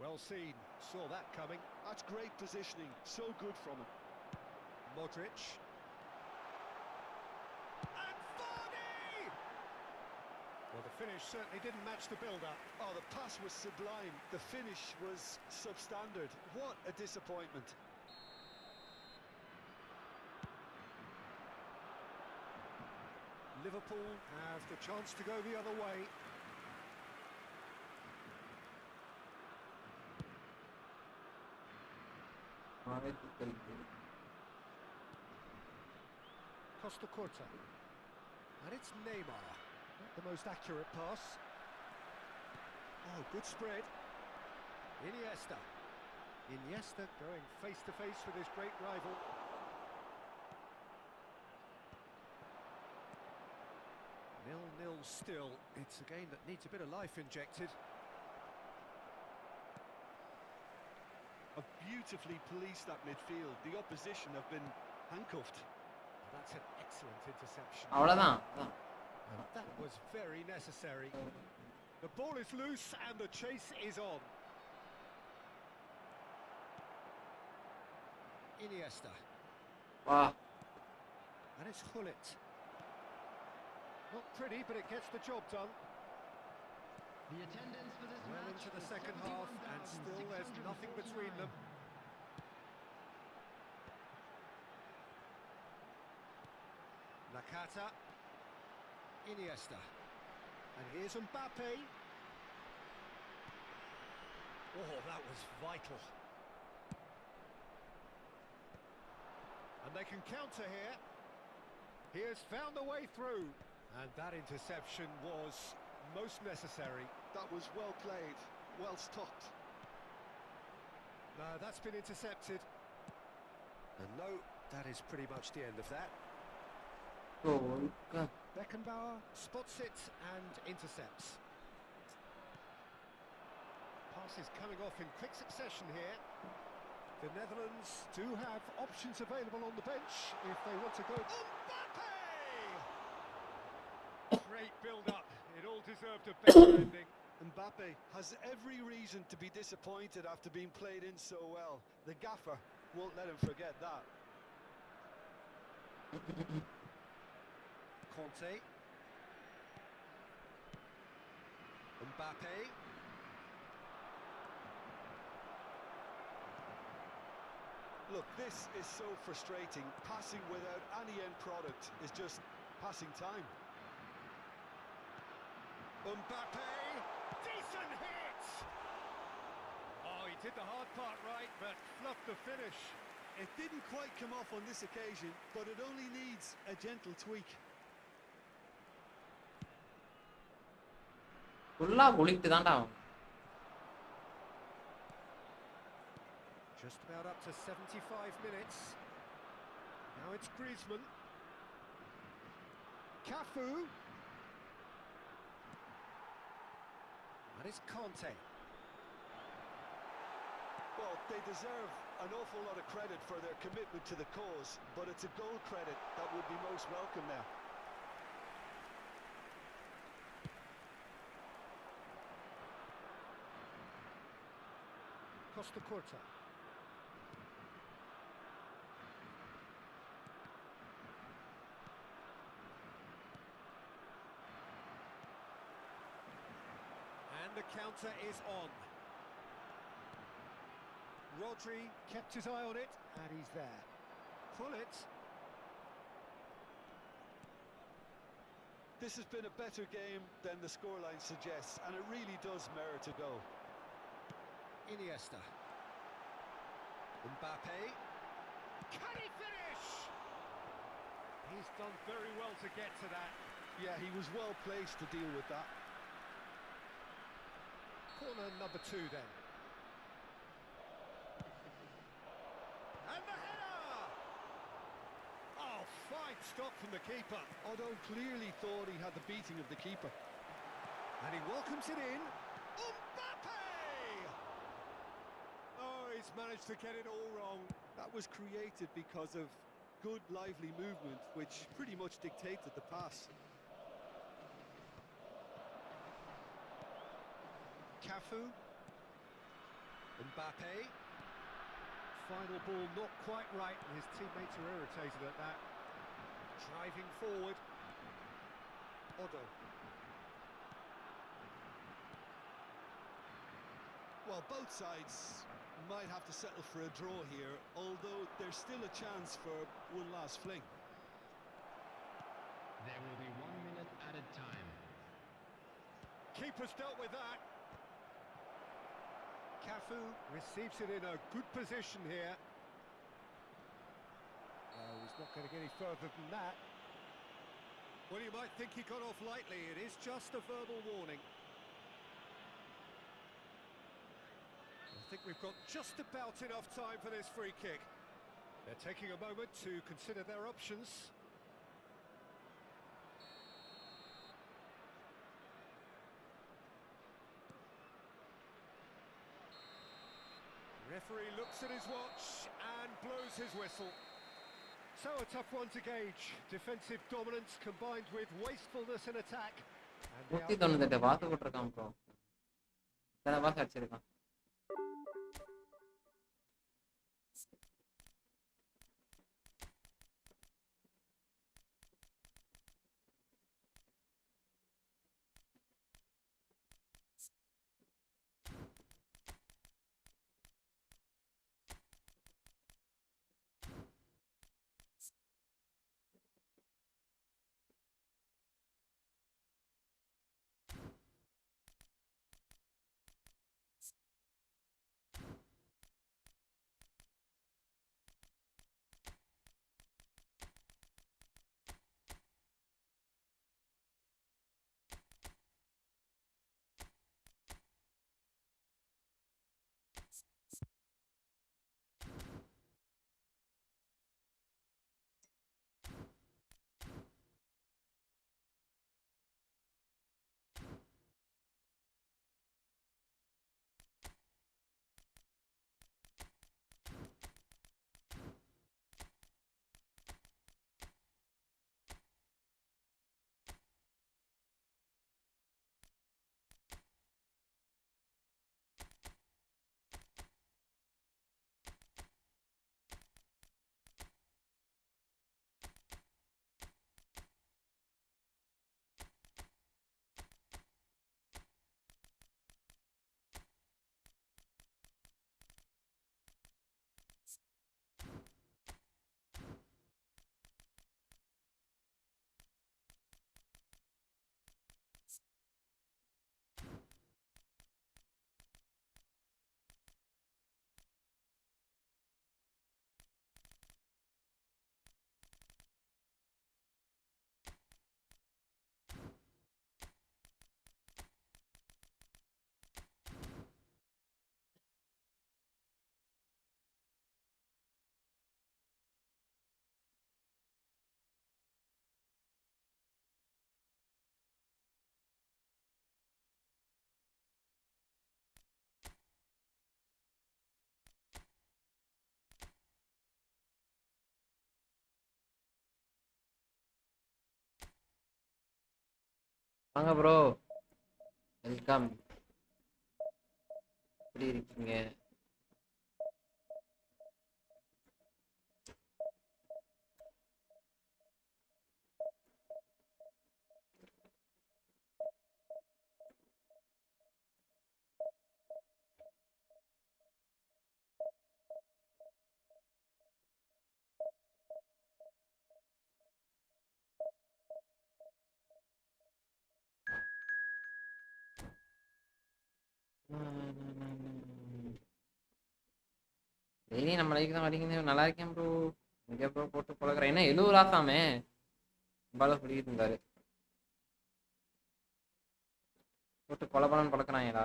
Well seen, saw that coming.
That's great positioning, so good from him.
Modric. And Well, the finish certainly didn't match the build-up.
Oh, the pass was sublime. The finish was substandard. What a disappointment.
Liverpool have the chance to go the other way. Costa Curta. And it's Neymar. Not the most accurate pass. Oh, good spread. Iniesta. Iniesta going face-to-face with his great rival. Nil-nil still. It's a game that needs a bit of life injected.
Have beautifully policed that midfield. The opposition have been handcuffed.
That's an excellent interception.
அவ்வளவுதான்.
And that was very necessary. The ball is loose and the chase is on. Iniesta.
வா.
And it's Hullet. Not pretty, but it gets the job done.
The attendance for this
Well
match
into the
is
second half, and still there's nothing between them. Nakata. Iniesta. And here's Mbappe. Oh, that was vital. And they can counter here. He has found the way through. And that interception was most necessary.
That was well played, well stopped.
No, that's been intercepted. And no, that is pretty much the end of that. Beckenbauer spots it and intercepts. Pass is coming off in quick succession here. The Netherlands do have options available on the bench if they want to go. Mbappe! Great build-up. It all deserved a better ending.
Mbappe has every reason to be disappointed after being played in so well. The gaffer won't let him forget that.
Conte. Mbappe.
Look, this is so frustrating. Passing without any end product is just passing time.
Mbappe. Decent hit! Oh, he did the hard part right, but fluffed the finish.
It didn't quite come off on this occasion, but it only needs a gentle tweak.
ஃபுல்லா குளித்து தான்டா அவன்.
Just about up to 75 minutes. Now it's Griezmann. Cafu. And it's Conte.
Well, they deserve an awful lot of credit for their commitment to the cause, but it's a goal credit that would be most welcome now.
Costa Curta. And the counter is on. Rodri kept his eye on it, and he's there. Pull it.
This has been a better game than the scoreline suggests, and it really does merit a goal.
Iniesta. Mbappe. Can he finish? He's done very well to get to that.
Yeah, he was well placed to deal with that.
Corner number 2 then. And the header! Oh, fine stop from the keeper.
Although clearly thought he had the beating of the keeper.
And he welcomes it in. Mbappe! Oh, he's managed to get it all wrong.
That was created because of good, lively movement, which pretty much dictated the pass.
Cafu. Mbappe. Final ball not quite right, and his teammates are irritated at that. Driving forward. Odo.
Well, both sides might have to settle for a draw here, although there's still a chance for one last fling.
There will be 1 minute added time.
Keeper's dealt with that. Cafu receives it in a good position here. He's not going to get any further than that. Well, you might think he got off lightly. It is just a verbal warning. I think we've got just about enough time for this free kick. They're taking a moment to consider their options. Referee looks at his watch and blows his whistle. So a tough one to gauge. Defensive dominance combined with wastefulness in attack. And the
198 pass போட்டுருக்கான் bro. இத்தனை pass அடிச்சிருக்கான். வாங்க bro, welcome. எப்படி இருக்கீங்க? Daily நம்ம like தான் அடிக்கணும். நல்லா இருக்கேன் ப்ரோ. இங்கே ப்ரோ போட்டு பழக்கிறேன். என்ன 70 ராசாமே பால பிடிக்கிட்டு இருந்தாரு. போட்டு கொலை பண்ணு பழக்கிறாங்களா?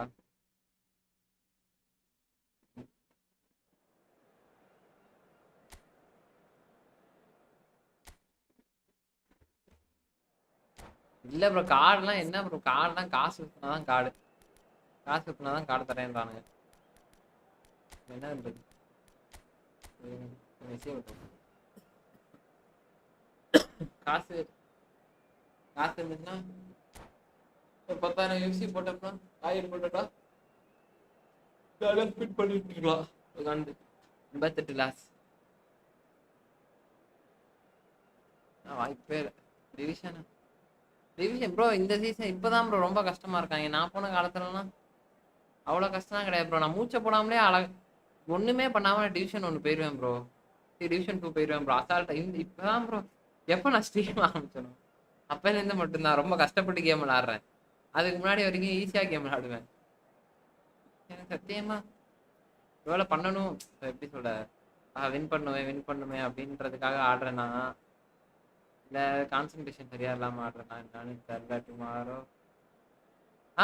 இல்லை ப்ரோ, கார்டுலாம் என்ன ப்ரோ, கார்டுலாம் காசு ஊற்றினா தான் கார்டு, காசு ஊற்றினா தான் கார்டு தரேன்றானுங்க. என்ன பண்ணுறது? காசு காசு இருந்துச்சுன்னா ஒரு 10,000 யூசி போட்டோம்னா ஆயில் போட்டோம்னா ஸ்பிட் பண்ணிட்டு இருக்கலாம். உட்காந்து 58 லாஸ் வாய்ப்பே இல்லை. டிவிஷன் ப்ரோ இந்த சீசன் இப்போதான் ப்ரோ ரொம்ப கஷ்டமா இருக்காங்க. நான் போன காலத்துலலாம் அவ்வளோ கஷ்டம் கிடையாது ப்ரோ. நான் மூச்சை போடாமலே ஒண்ணுமே பண்ணாம டிவிஷன் 1 போயிருவேன் ப்ரோ. டிவிஷன் 2 போயிருவேன் ப்ரோ. அசால்ட்டா இப்பதான் ப்ரோ எப்போ நான் ஸ்ட்ரீம் ஆரம்பிச்சேனோ அப்பையிலேருந்து மட்டும்தான் ரொம்ப கஷ்டப்பட்டு கேம் விளாடுறேன். அதுக்கு முன்னாடி வரைக்கும் ஈஸியாக கேம் விளாடுவேன். எனக்கு சத்தியமா இவ்வளோ பண்ணணும், எப்படி சொல்ல, வின் பண்ணுவேன் அப்படின்றதுக்காக ஆடுறேன்னா, இல்லை கான்சன்ட்ரேஷன் சரியா இல்லாமல் ஆடுறேன்னா என்னன்னு தெரியல. டுமாரோ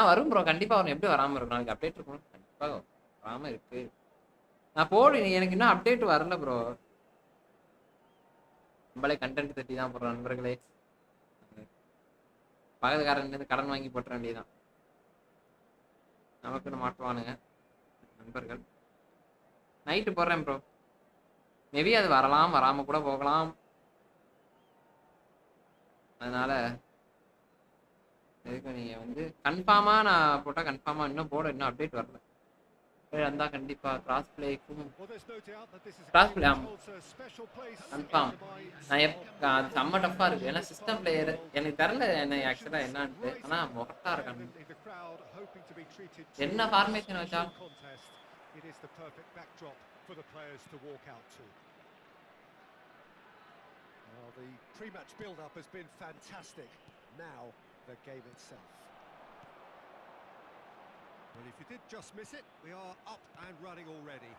வரும் ப்ரோ, கண்டிப்பாக வரும். எப்படி வராமல் இருக்கும்? நாளைக்கு அப்டேட் இருக்கும், கண்டிப்பாக வராமல் இருக்கு. நான் போடு, எனக்கு இன்னும் அப்டேட் வரல ப்ரோ. நம்மளே கண்டென்ட் தட்டி தான் போடுறோம் நண்பர்களே. பக்கத்துக்காரன்லேருந்து கடன் வாங்கி போட்டுற வேண்டியதான். நமக்குன்னு மாட்டுவானுங்க நண்பர்கள். நைட்டு போடுறேன் ப்ரோ. மேபி அது வரலாம், வராமல் கூட போகலாம். அதனால எதுக்கு நீங்கள் வந்து கன்ஃபார்மாக நான் போட்டால் கன்ஃபார்மாக இன்னும் இன்னும் அப்டேட் வரல. வந்தால் கண்டிப்பாக கிராஸ் பிளேக்கும் கிராஸ் பிளே கன்ஃபார்ம். அது செம்ம டஃப்பாக இருக்குது. ஏன்னா சிஸ்டம் பிளேயர் எனக்கு தெரில என்ன ஆக்சுவலாக என்னான்ட்டு. ஆனால் மொட்டா இருக்காங்க. என்ன ஃபார்மேஷன் வச்சாலும்
the pre-match build-up has been fantastic. Now the game itself. Well, if you did just miss it, we are up and running already.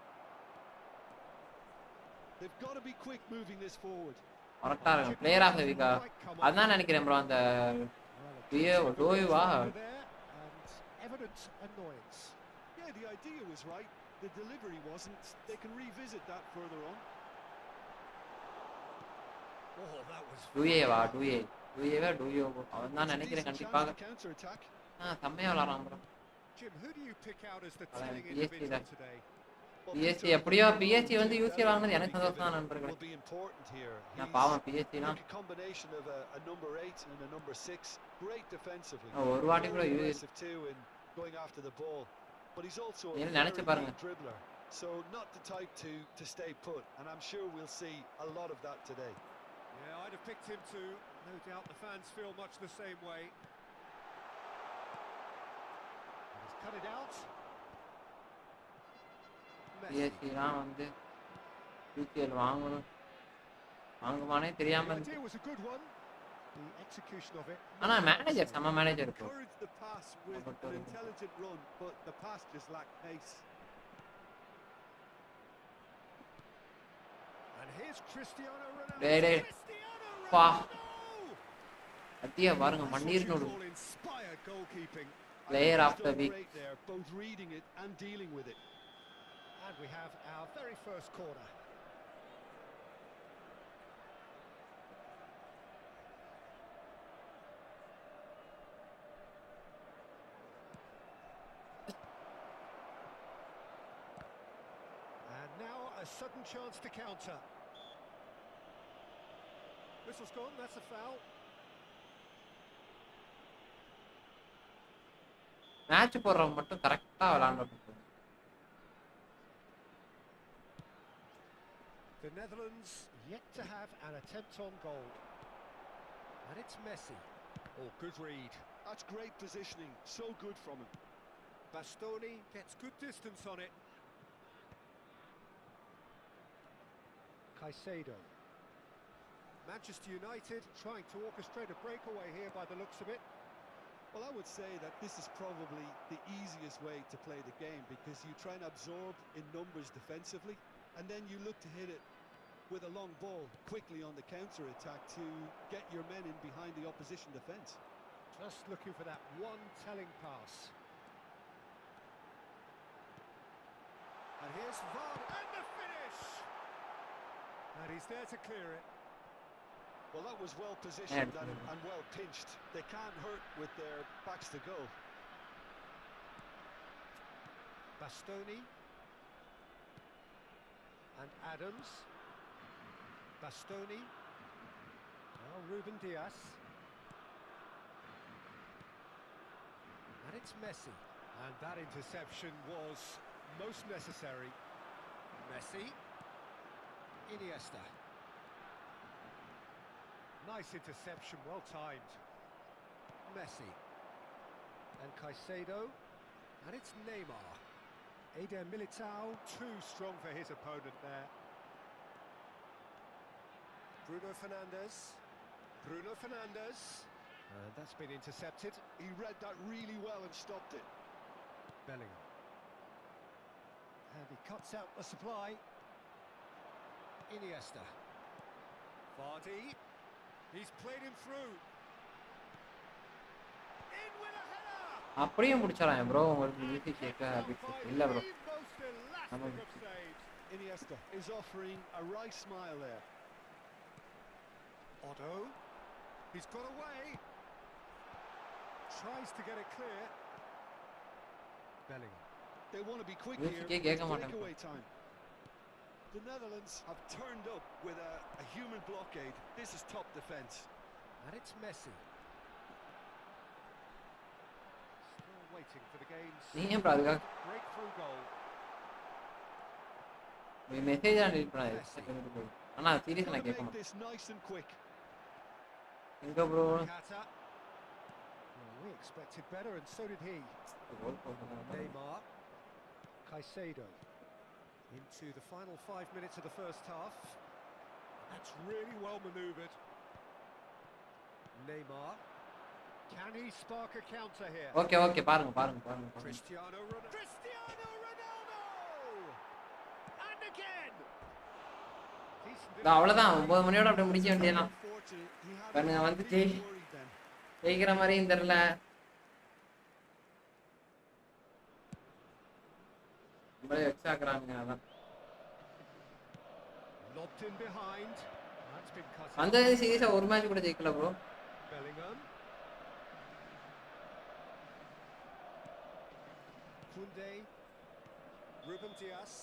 They've got to be quick moving this forward.
கரெக்டா இருக்கு. Player of the week அதான் நினைக்கிறேன் bro. அந்த டோயுவா
Evident annoyance.
Yeah, the idea was right. The delivery wasn't. They can revisit that further on.
Oh, that was
டூயேவா அவன் தான் நினைக்கிறேன் கண்டிப்பாக. செம்மையா விளாட்றான் bro.
Jim, who do you pick out as the telling individual today?
BSc எப்படியோ BSc வந்து UC வாங்குனது எனக்கு சந்தோஷம் தான் நண்பர்களே. நான் பாவம் பிஎஸ்சினா ஒரு வாட்டி கூட நினைச்சு பாருங்க.
So not the type to stay put, and I'm sure we'll see a lot of that today.
Yeah, I'd have picked him too. No doubt the fans feel much the same way. He's cut it out.
பிஎஸ்சிலாம் வந்து UCL வாங்குவானே தெரியாம இருக்கு. ஆனா manager செம்ம manager இப்போ. டேய் பா அத்தியா பாருங்க மண்ணீர் நோடு. Player of the week.
Both reading it and dealing with it. And we have our very first corner. And now a sudden chance to counter. Whistle's gone, that's a foul.
Match போடுறவங்க மட்டும் கரெக்ட்டா விளையாடணும்.
The Netherlands yet to have an attempt on goal. And it's Messi. Oh, good read.
That's great positioning. So good from him.
Bastoni gets good distance on it. Caicedo. Manchester United trying to orchestrate a breakaway here by the looks of it.
Well, I would say that this is probably the easiest way to play the game, because you try and absorb in numbers defensively, and then you look to hit it with a long ball quickly on the counter-attack to get your men in behind the opposition defence.
Just looking for that one telling pass. And here's Vardy, and the finish! And he's there to clear it.
Well, that was well positioned and well pinched. They can't hurt with their backs to goal.
Bastoni. And Adams. Bastoni. Now Ruben Dias. And it's Messi. And that interception was most necessary. Messi. Iniesta. Nice interception, well timed. Messi. And Caicedo. And it's Neymar. Eder Militao, too strong for his opponent there. Bruno Fernandes. Bruno Fernandes. And that's been intercepted.
He read that really well and stopped it.
Bellingham. And he cuts out the supply. Iniesta. Vardy. He's played him through. In with a header.
அப்படியும் முடிச்சாராம் bro உங்களுக்கு easy கேட்க அப்படி இல்ல bro
Most elastic of saves.
Iniesta is offering a wry smile there.
Otto. He's got away. Tries to get it clear. Bellingham.
They want to be quick
Yes,
here.
okay,
It's
come on,
breakaway time. The Netherlands have turned up with a human blockade. This is top defence.
And it's Messi. Still waiting for the game's
நீங்க bro அதுக்காக
breakthrough goal.
Message delete பண்ணாது second போய் ஆனா serious நான்
Gotta
கேட்க
make
மாட்டேன்
this nice and quick.
எங்க bro
Kata. Well, we expected better, and so did he. Neymar. Caicedo. Into the final 5 minutes of the first half. That's really well manoeuvred. Neymar. Can he spark a counter here?
Okay okay பாருங்க
Cristiano Ronaldo! And again! Decent
அவ்வளவுதான் 9 மணியோட அப்படியே முடிக்க வேண்டியதான்
Unfortunate, he had
பாருங்க
a
வந்துச்சு
bit worried then.
ஜெயிக்கிற மாதிரியும் தெரியல ரொம்ப எக்ஸாக்குறாங்க அதான்
lobbed in behind. That's been cut out.
அந்த சீரியஸா ஒரு மேட்ச் கூட ஜெயிக்கல bro
Bellingham. Koundé. Ruben Dias.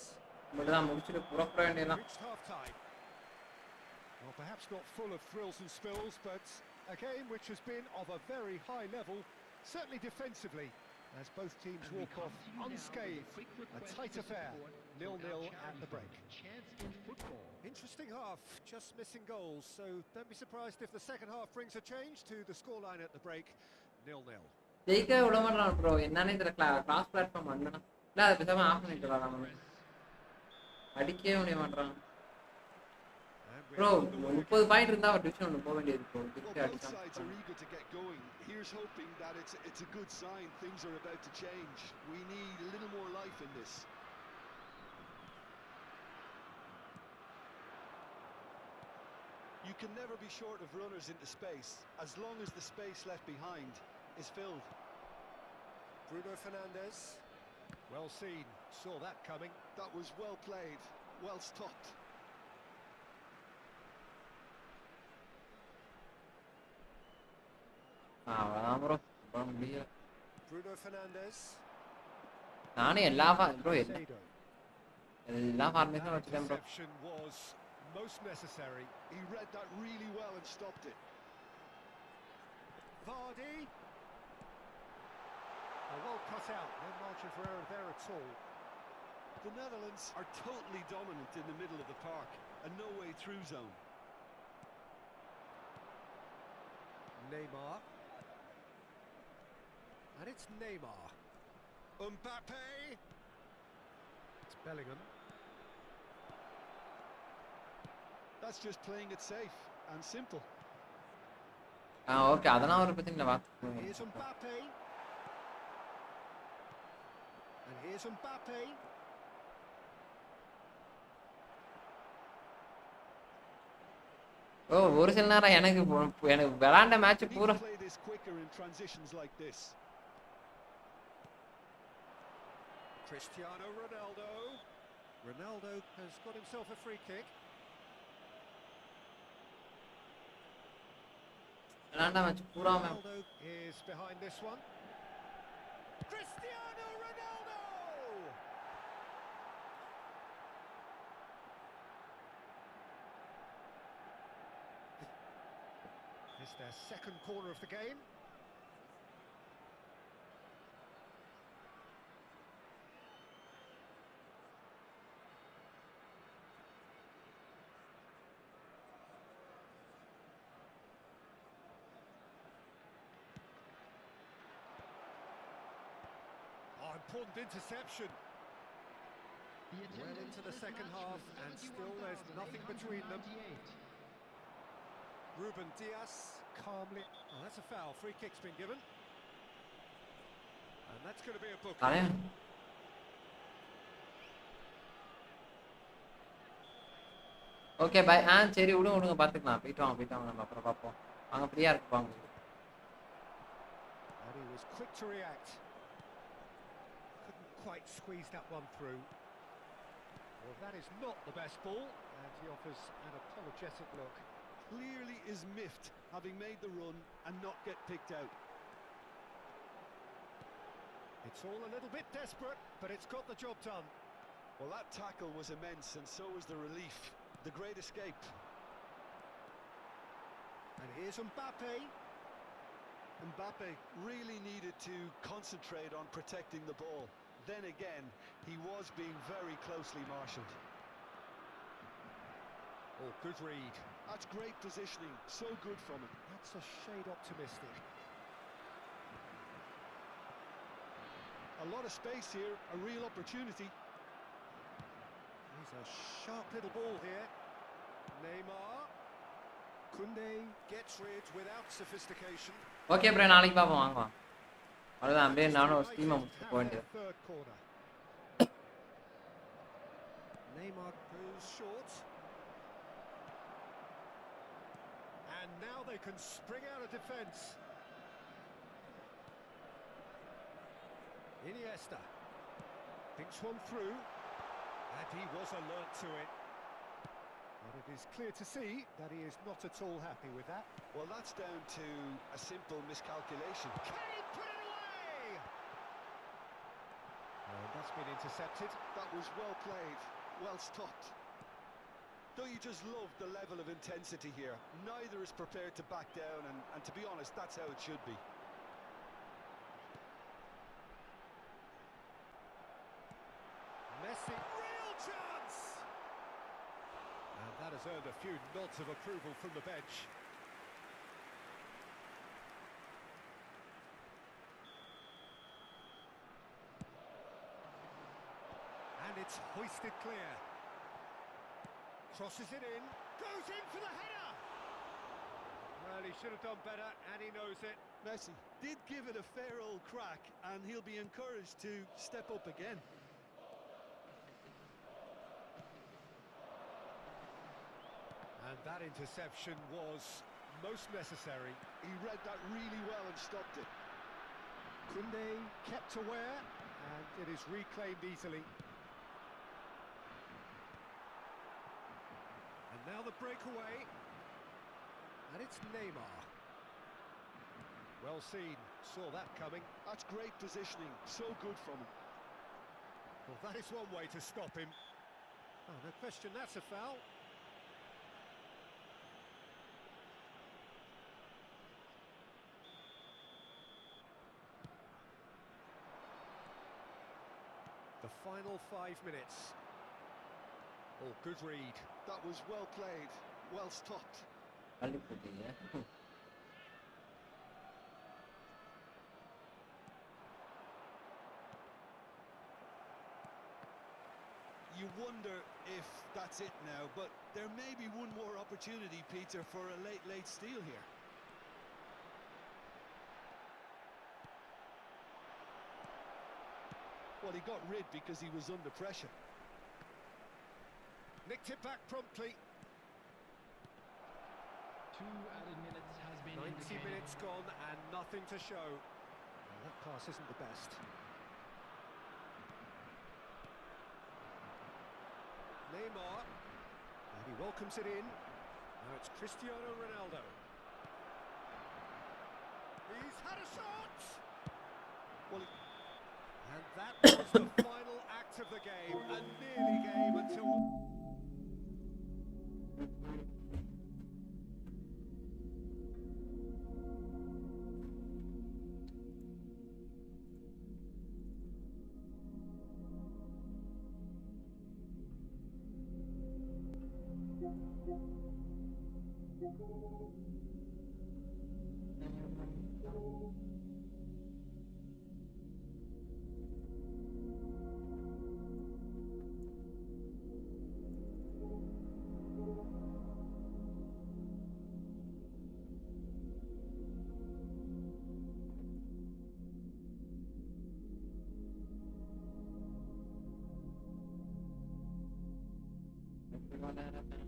மட்டும் முடிச்சுட்டு புறப்பட வேண்டியதான்
Reached half-time. Well, perhaps not full of thrills and spills, but a game which has been of a very high level, certainly defensively, as both teams walk off unscathed. A tight affair, 0-0 at the break. Interesting half, just missing goals, so don't be surprised if the second half brings a change to the scoreline at the break, 0-0.
ஜெயிக்க விட மாட்டான் bro என்னன்னே தெரியல class platform வந்தனா இல்ல அதை பேசாம of பண்ணிட்டு வரலாம் அடிக்கவே முடிய மாட்டான் ப்ரோ 30 பாயிண்ட் இருந்தா ஒரு டிவிஷன் ஒன்று போக வேண்டியது ப்ரோ
Well,
திருப்பி
both
அடிச்சான்
sides are eager to get going. Here's hoping that it's a good sign. Things are about to change. We need a little more life in this. You can never be short of runners into space, as long as the space left behind is filled.
Bruno Fernandes. Well seen, saw that coming.
That was well played, well stopped.
அவ்வளோதான் bro போக முடியல
Bruno Fernandes.
நானே எல்லா bro
Caicedo.
எல்லா ஃபார்மேஷனும்
That
வச்சுட்டேன் bro
interception was most necessary.
He read that really well and stopped it.
Vardy. Well cut out, no margin for error there at all.
The Netherlands are totally dominant in the middle of the park, a no-way through zone.
Neymar. And it's Neymar. Mbappe. It's Bellingham.
That's just playing it safe and simple.
Okay அதெல்லாம் ஒரு பிரச்சனை இல்லை
Here's
பார்த்து
Mbappe. And here's Mbappe.
ஓ ஒரு சில நேரம் எனக்கு எனக்கு விளாண்ட மேட்ச்
We need
பூரா
to play this quicker in transitions like this.
Cristiano Ronaldo. Ronaldo has got himself a free kick.
விளாண்ட மேட்ச் பூரா
Ronaldo is behind this one. Cristiano Ronaldo! It's their second corner of the game. Important interception. Well into the second half, and still there's nothing between them. Ruben Diaz calmly. Oh, that's a foul. Free kick's been given. And that's going to be a booking.
Thalaiya okay bye. சரி விடுங்க பார்த்துக்கலாம். போயிட்டு வாங்க நம்ம அப்புறம் பார்ப்போம். வாங்க ஃப்ரீயாக இருப்பாங்க.
And he was quick to react. Couldn't quite squeeze that one through. Well, that is not the best ball, and he offers an apologetic look.
Clearly is miffed, having made the run and not get picked out.
It's all a little bit desperate, but it's got the job done.
Well, that tackle was immense, and so was the relief. The great escape.
And here's Mbappe.
Mbappe really needed to concentrate on protecting the ball. Then again, he was being very closely marshalled.
Oh, good read.
That's great positioning, so good from him.
That's a shade optimistic.
A lot of space here, a real opportunity.
He's a sharp little ball here. Neymar. Koundé gets rid without sophistication.
Okay bro, நாளைக்கு பார்ப்போம். வாங்க அவ்வளோதான். அப்படியே நானும் ஸ்டீமை முடிச்சு போக வேண்டியது.
Third corner. Neymar goes short. And now they can spring out of defence. Iniesta thinks one through, and he was alert to it. But it is clear to see that he is not at all happy with that.
Well, that's down to a simple miscalculation.
Can he put it away? And that's been intercepted.
That was well played, well stopped. Don't you just love the level of intensity here? Neither is prepared to back down, and to be honest, that's how it should be.
Messi, real chance! And that has earned a few nods of approval from the bench. And it's hoisted clear. Crosses it in, goes in for the header! Well, he should have done better, and he knows it.
Messi did give it a fair old crack, and he'll be encouraged to step up again.
And that interception was most necessary.
He read that really well and stopped it.
Koundé kept aware, and it is reclaimed easily. And now the breakaway, and it's Neymar. Well seen, saw that coming.
That's great positioning, so good from him.
Well, that is one way to stop him. Oh, no question, that's a foul. The final 5 minutes. Oh, good read.
That was well played, well stopped.
தள்ளி போட்டீங்க.
You wonder if that's it now, but there may be one more opportunity, Peter, for a late steal here. Well, he got rid because he was under pressure.
Nicked it back promptly.
2 added minutes has been
90
indicated.
minutes gone and nothing to show. Well, that pass isn't the best. Neymar, and he welcomes it in. Now it's Cristiano Ronaldo. He's had a shot!
Well,
And that was the final act of the game, a nearly game until...
We're gonna